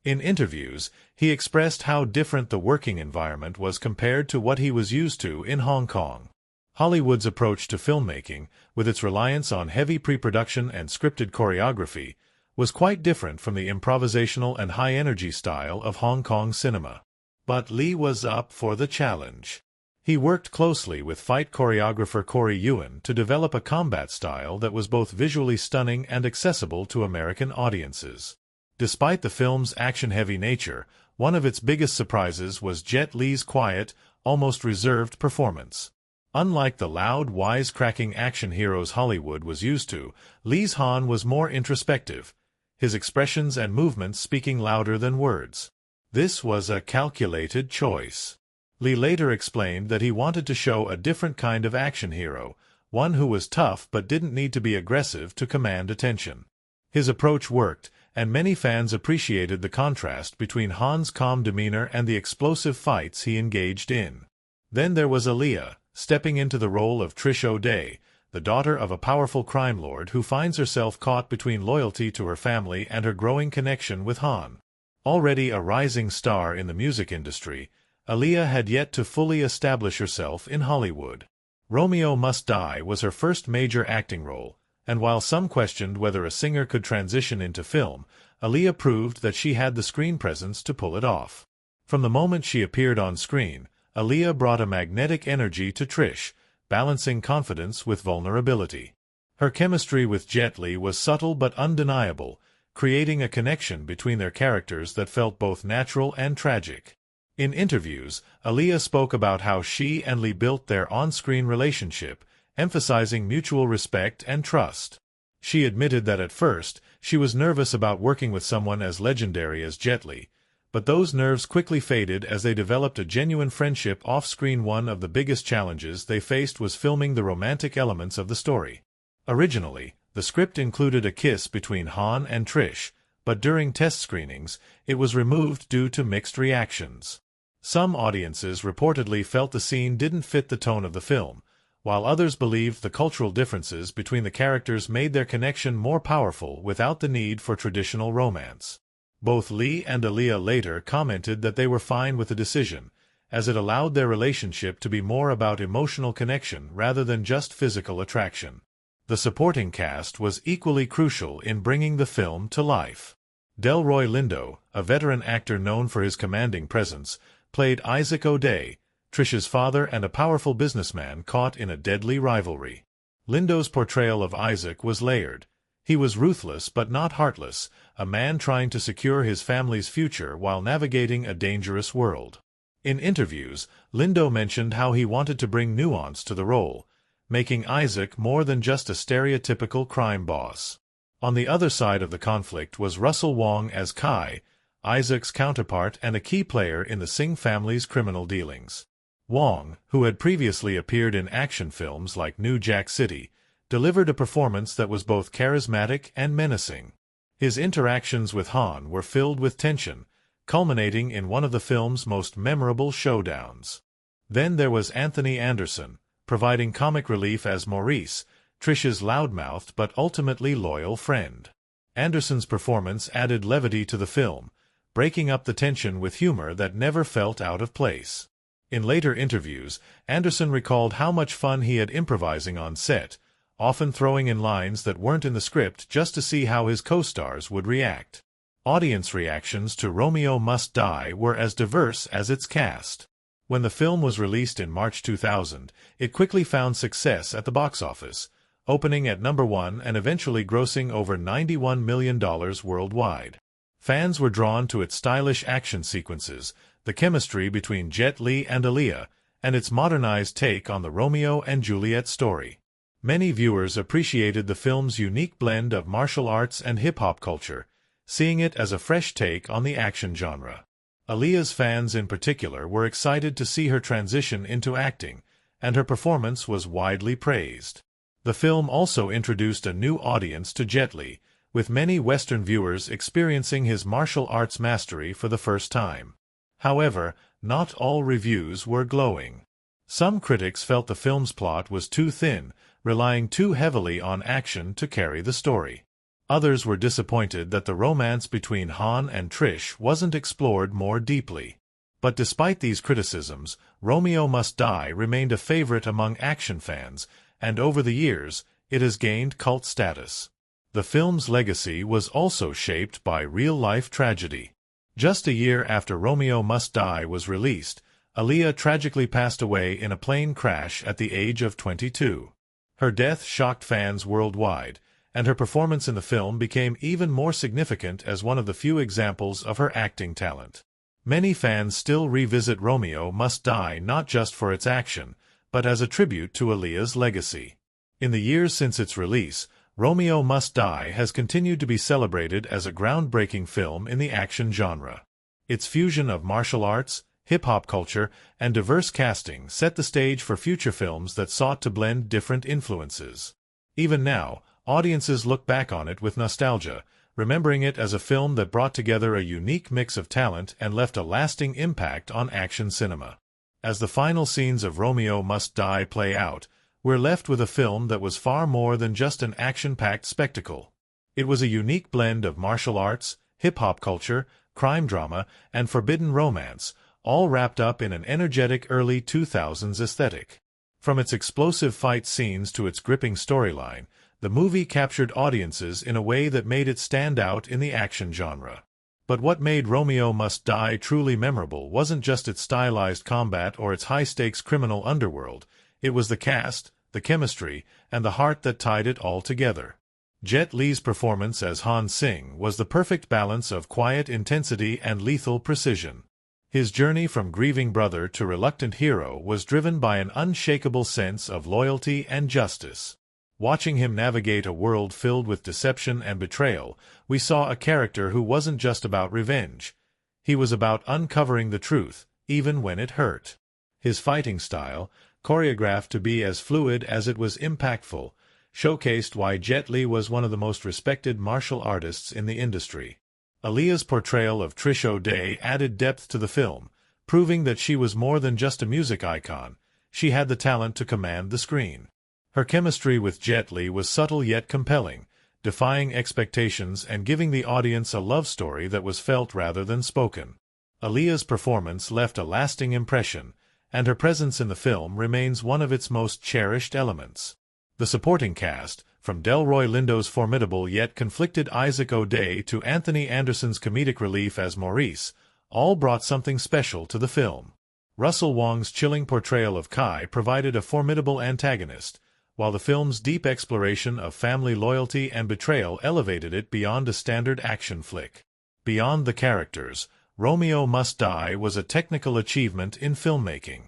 In interviews, he expressed how different the working environment was compared to what he was used to in Hong Kong. Hollywood's approach to filmmaking, with its reliance on heavy pre-production and scripted choreography, was quite different from the improvisational and high-energy style of Hong Kong cinema. But Lee was up for the challenge. He worked closely with fight choreographer Corey Yuen to develop a combat style that was both visually stunning and accessible to American audiences. Despite the film's action-heavy nature, one of its biggest surprises was Jet Li's quiet, almost reserved performance. Unlike the loud, wisecracking action heroes Hollywood was used to, Lee's Han was more introspective, his expressions and movements speaking louder than words. This was a calculated choice. Lee later explained that he wanted to show a different kind of action hero, one who was tough but didn't need to be aggressive to command attention. His approach worked, and many fans appreciated the contrast between Han's calm demeanor and the explosive fights he engaged in. Then there was Aaliyah, stepping into the role of Trish O'Day, the daughter of a powerful crime lord who finds herself caught between loyalty to her family and her growing connection with Han. Already a rising star in the music industry, Aaliyah had yet to fully establish herself in Hollywood. Romeo Must Die was her first major acting role, and while some questioned whether a singer could transition into film, Aaliyah proved that she had the screen presence to pull it off. From the moment she appeared on screen, Aaliyah brought a magnetic energy to Trish, balancing confidence with vulnerability. Her chemistry with Jet Li was subtle but undeniable, creating a connection between their characters that felt both natural and tragic. In interviews, Aaliyah spoke about how she and Lee built their on-screen relationship, emphasizing mutual respect and trust. She admitted that at first, she was nervous about working with someone as legendary as Jet Li, but those nerves quickly faded as they developed a genuine friendship off-screen. One of the biggest challenges they faced was filming the romantic elements of the story. Originally, the script included a kiss between Han and Trish, but during test screenings, it was removed due to mixed reactions. Some audiences reportedly felt the scene didn't fit the tone of the film, while others believed the cultural differences between the characters made their connection more powerful without the need for traditional romance. Both Lee and Aaliyah later commented that they were fine with the decision, as it allowed their relationship to be more about emotional connection rather than just physical attraction. The supporting cast was equally crucial in bringing the film to life. Delroy Lindo, a veteran actor known for his commanding presence, played Isaac O'Day, Trish's father and a powerful businessman caught in a deadly rivalry. Lindo's portrayal of Isaac was layered. He was ruthless but not heartless, a man trying to secure his family's future while navigating a dangerous world. In interviews, Lindo mentioned how he wanted to bring nuance to the role, making Isaac more than just a stereotypical crime boss. On the other side of the conflict was Russell Wong as Kai, Isaac's counterpart and a key player in the Singh family's criminal dealings. Wong, who had previously appeared in action films like New Jack City, delivered a performance that was both charismatic and menacing. His interactions with Han were filled with tension, culminating in one of the film's most memorable showdowns. Then there was Anthony Anderson, providing comic relief as Maurice, Trish's loudmouthed but ultimately loyal friend. Anderson's performance added levity to the film, breaking up the tension with humor that never felt out of place. In later interviews, Anderson recalled how much fun he had improvising on set, often throwing in lines that weren't in the script just to see how his co-stars would react. Audience reactions to Romeo Must Die were as diverse as its cast. When the film was released in March 2000, it quickly found success at the box office, opening at number 1 and eventually grossing over $91 million worldwide. Fans were drawn to its stylish action sequences, the chemistry between Jet Li and Aaliyah, and its modernized take on the Romeo and Juliet story. Many viewers appreciated the film's unique blend of martial arts and hip-hop culture, seeing it as a fresh take on the action genre. Aaliyah's fans in particular were excited to see her transition into acting, and her performance was widely praised. The film also introduced a new audience to Jet Li, with many Western viewers experiencing his martial arts mastery for the first time. However, not all reviews were glowing. Some critics felt the film's plot was too thin, relying too heavily on action to carry the story. Others were disappointed that the romance between Han and Trish wasn't explored more deeply. But despite these criticisms, Romeo Must Die remained a favorite among action fans, and over the years, it has gained cult status. The film's legacy was also shaped by real-life tragedy. Just a year after Romeo Must Die was released, Aaliyah tragically passed away in a plane crash at the age of 22. Her death shocked fans worldwide, and her performance in the film became even more significant as one of the few examples of her acting talent. Many fans still revisit Romeo Must Die not just for its action, but as a tribute to Aaliyah's legacy. In the years since its release, Romeo Must Die has continued to be celebrated as a groundbreaking film in the action genre. Its fusion of martial arts, hip-hop culture, and diverse casting set the stage for future films that sought to blend different influences. Even now, audiences look back on it with nostalgia, remembering it as a film that brought together a unique mix of talent and left a lasting impact on action cinema. As the final scenes of Romeo Must Die play out, we're left with a film that was far more than just an action-packed spectacle. It was a unique blend of martial arts, hip-hop culture, crime drama, and forbidden romance, all wrapped up in an energetic early 2000s aesthetic. From its explosive fight scenes to its gripping storyline, the movie captured audiences in a way that made it stand out in the action genre. But what made Romeo Must Die truly memorable wasn't just its stylized combat or its high-stakes criminal underworld. It was the cast, the chemistry, and the heart that tied it all together. Jet Li's performance as Han Sing was the perfect balance of quiet intensity and lethal precision. His journey from grieving brother to reluctant hero was driven by an unshakable sense of loyalty and justice. Watching him navigate a world filled with deception and betrayal, we saw a character who wasn't just about revenge. He was about uncovering the truth, even when it hurt. His fighting style, choreographed to be as fluid as it was impactful, showcased why Jet Li was one of the most respected martial artists in the industry. Aaliyah's portrayal of Trish O'Day added depth to the film, proving that she was more than just a music icon. She had the talent to command the screen. Her chemistry with Jet Li was subtle yet compelling, defying expectations and giving the audience a love story that was felt rather than spoken. Aaliyah's performance left a lasting impression, and her presence in the film remains one of its most cherished elements. The supporting cast, from Delroy Lindo's formidable yet conflicted Isaac O'Day to Anthony Anderson's comedic relief as Maurice, all brought something special to the film. Russell Wong's chilling portrayal of Kai provided a formidable antagonist, while the film's deep exploration of family loyalty and betrayal elevated it beyond a standard action flick. Beyond the characters, Romeo Must Die was a technical achievement in filmmaking.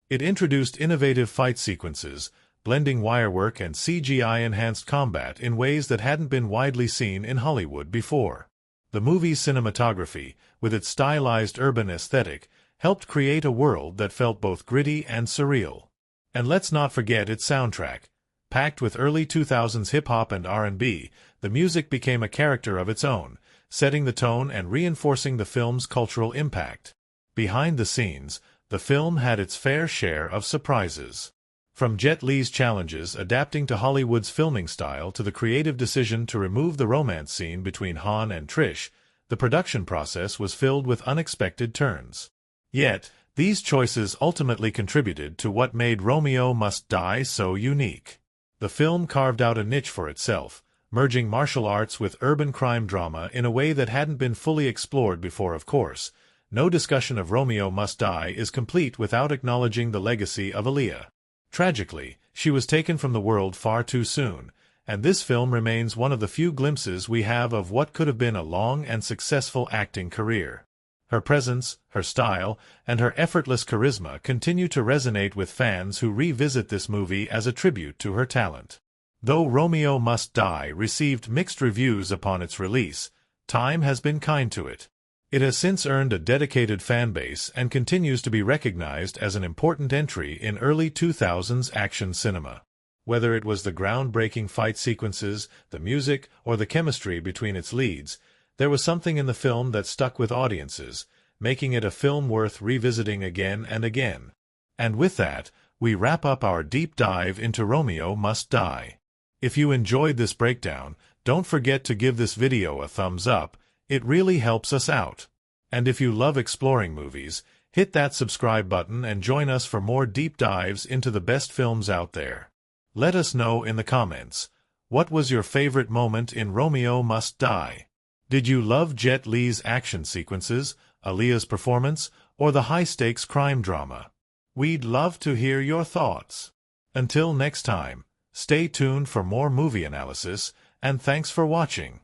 It introduced innovative fight sequences, blending wirework and CGI-enhanced combat in ways that hadn't been widely seen in Hollywood before. The movie's cinematography, with its stylized urban aesthetic, helped create a world that felt both gritty and surreal. And let's not forget its soundtrack. Packed with early 2000s hip-hop and R&B, the music became a character of its own, setting the tone and reinforcing the film's cultural impact. Behind the scenes, the film had its fair share of surprises. From Jet Li's challenges adapting to Hollywood's filming style to the creative decision to remove the romance scene between Han and Trish, the production process was filled with unexpected turns. Yet, these choices ultimately contributed to what made Romeo Must Die so unique. The film carved out a niche for itself, merging martial arts with urban crime drama in a way that hadn't been fully explored before. Of course, no discussion of Romeo Must Die is complete without acknowledging the legacy of Aaliyah. Tragically, she was taken from the world far too soon, and this film remains one of the few glimpses we have of what could have been a long and successful acting career. Her presence, her style, and her effortless charisma continue to resonate with fans who revisit this movie as a tribute to her talent. Though Romeo Must Die received mixed reviews upon its release, time has been kind to it. It has since earned a dedicated fanbase and continues to be recognized as an important entry in early 2000s action cinema. Whether it was the groundbreaking fight sequences, the music, or the chemistry between its leads, there was something in the film that stuck with audiences, making it a film worth revisiting again and again. And with that, we wrap up our deep dive into Romeo Must Die. If you enjoyed this breakdown, Don't forget to give this video a thumbs up, it really helps us out. And if you love exploring movies, hit that subscribe button and join us for more deep dives into the best films out there. Let us know in the comments, what was your favorite moment in Romeo Must Die? Did you love Jet Li's action sequences, Aaliyah's performance, or the high-stakes crime drama? We'd love to hear your thoughts. Until next time, stay tuned for more movie analysis, and thanks for watching.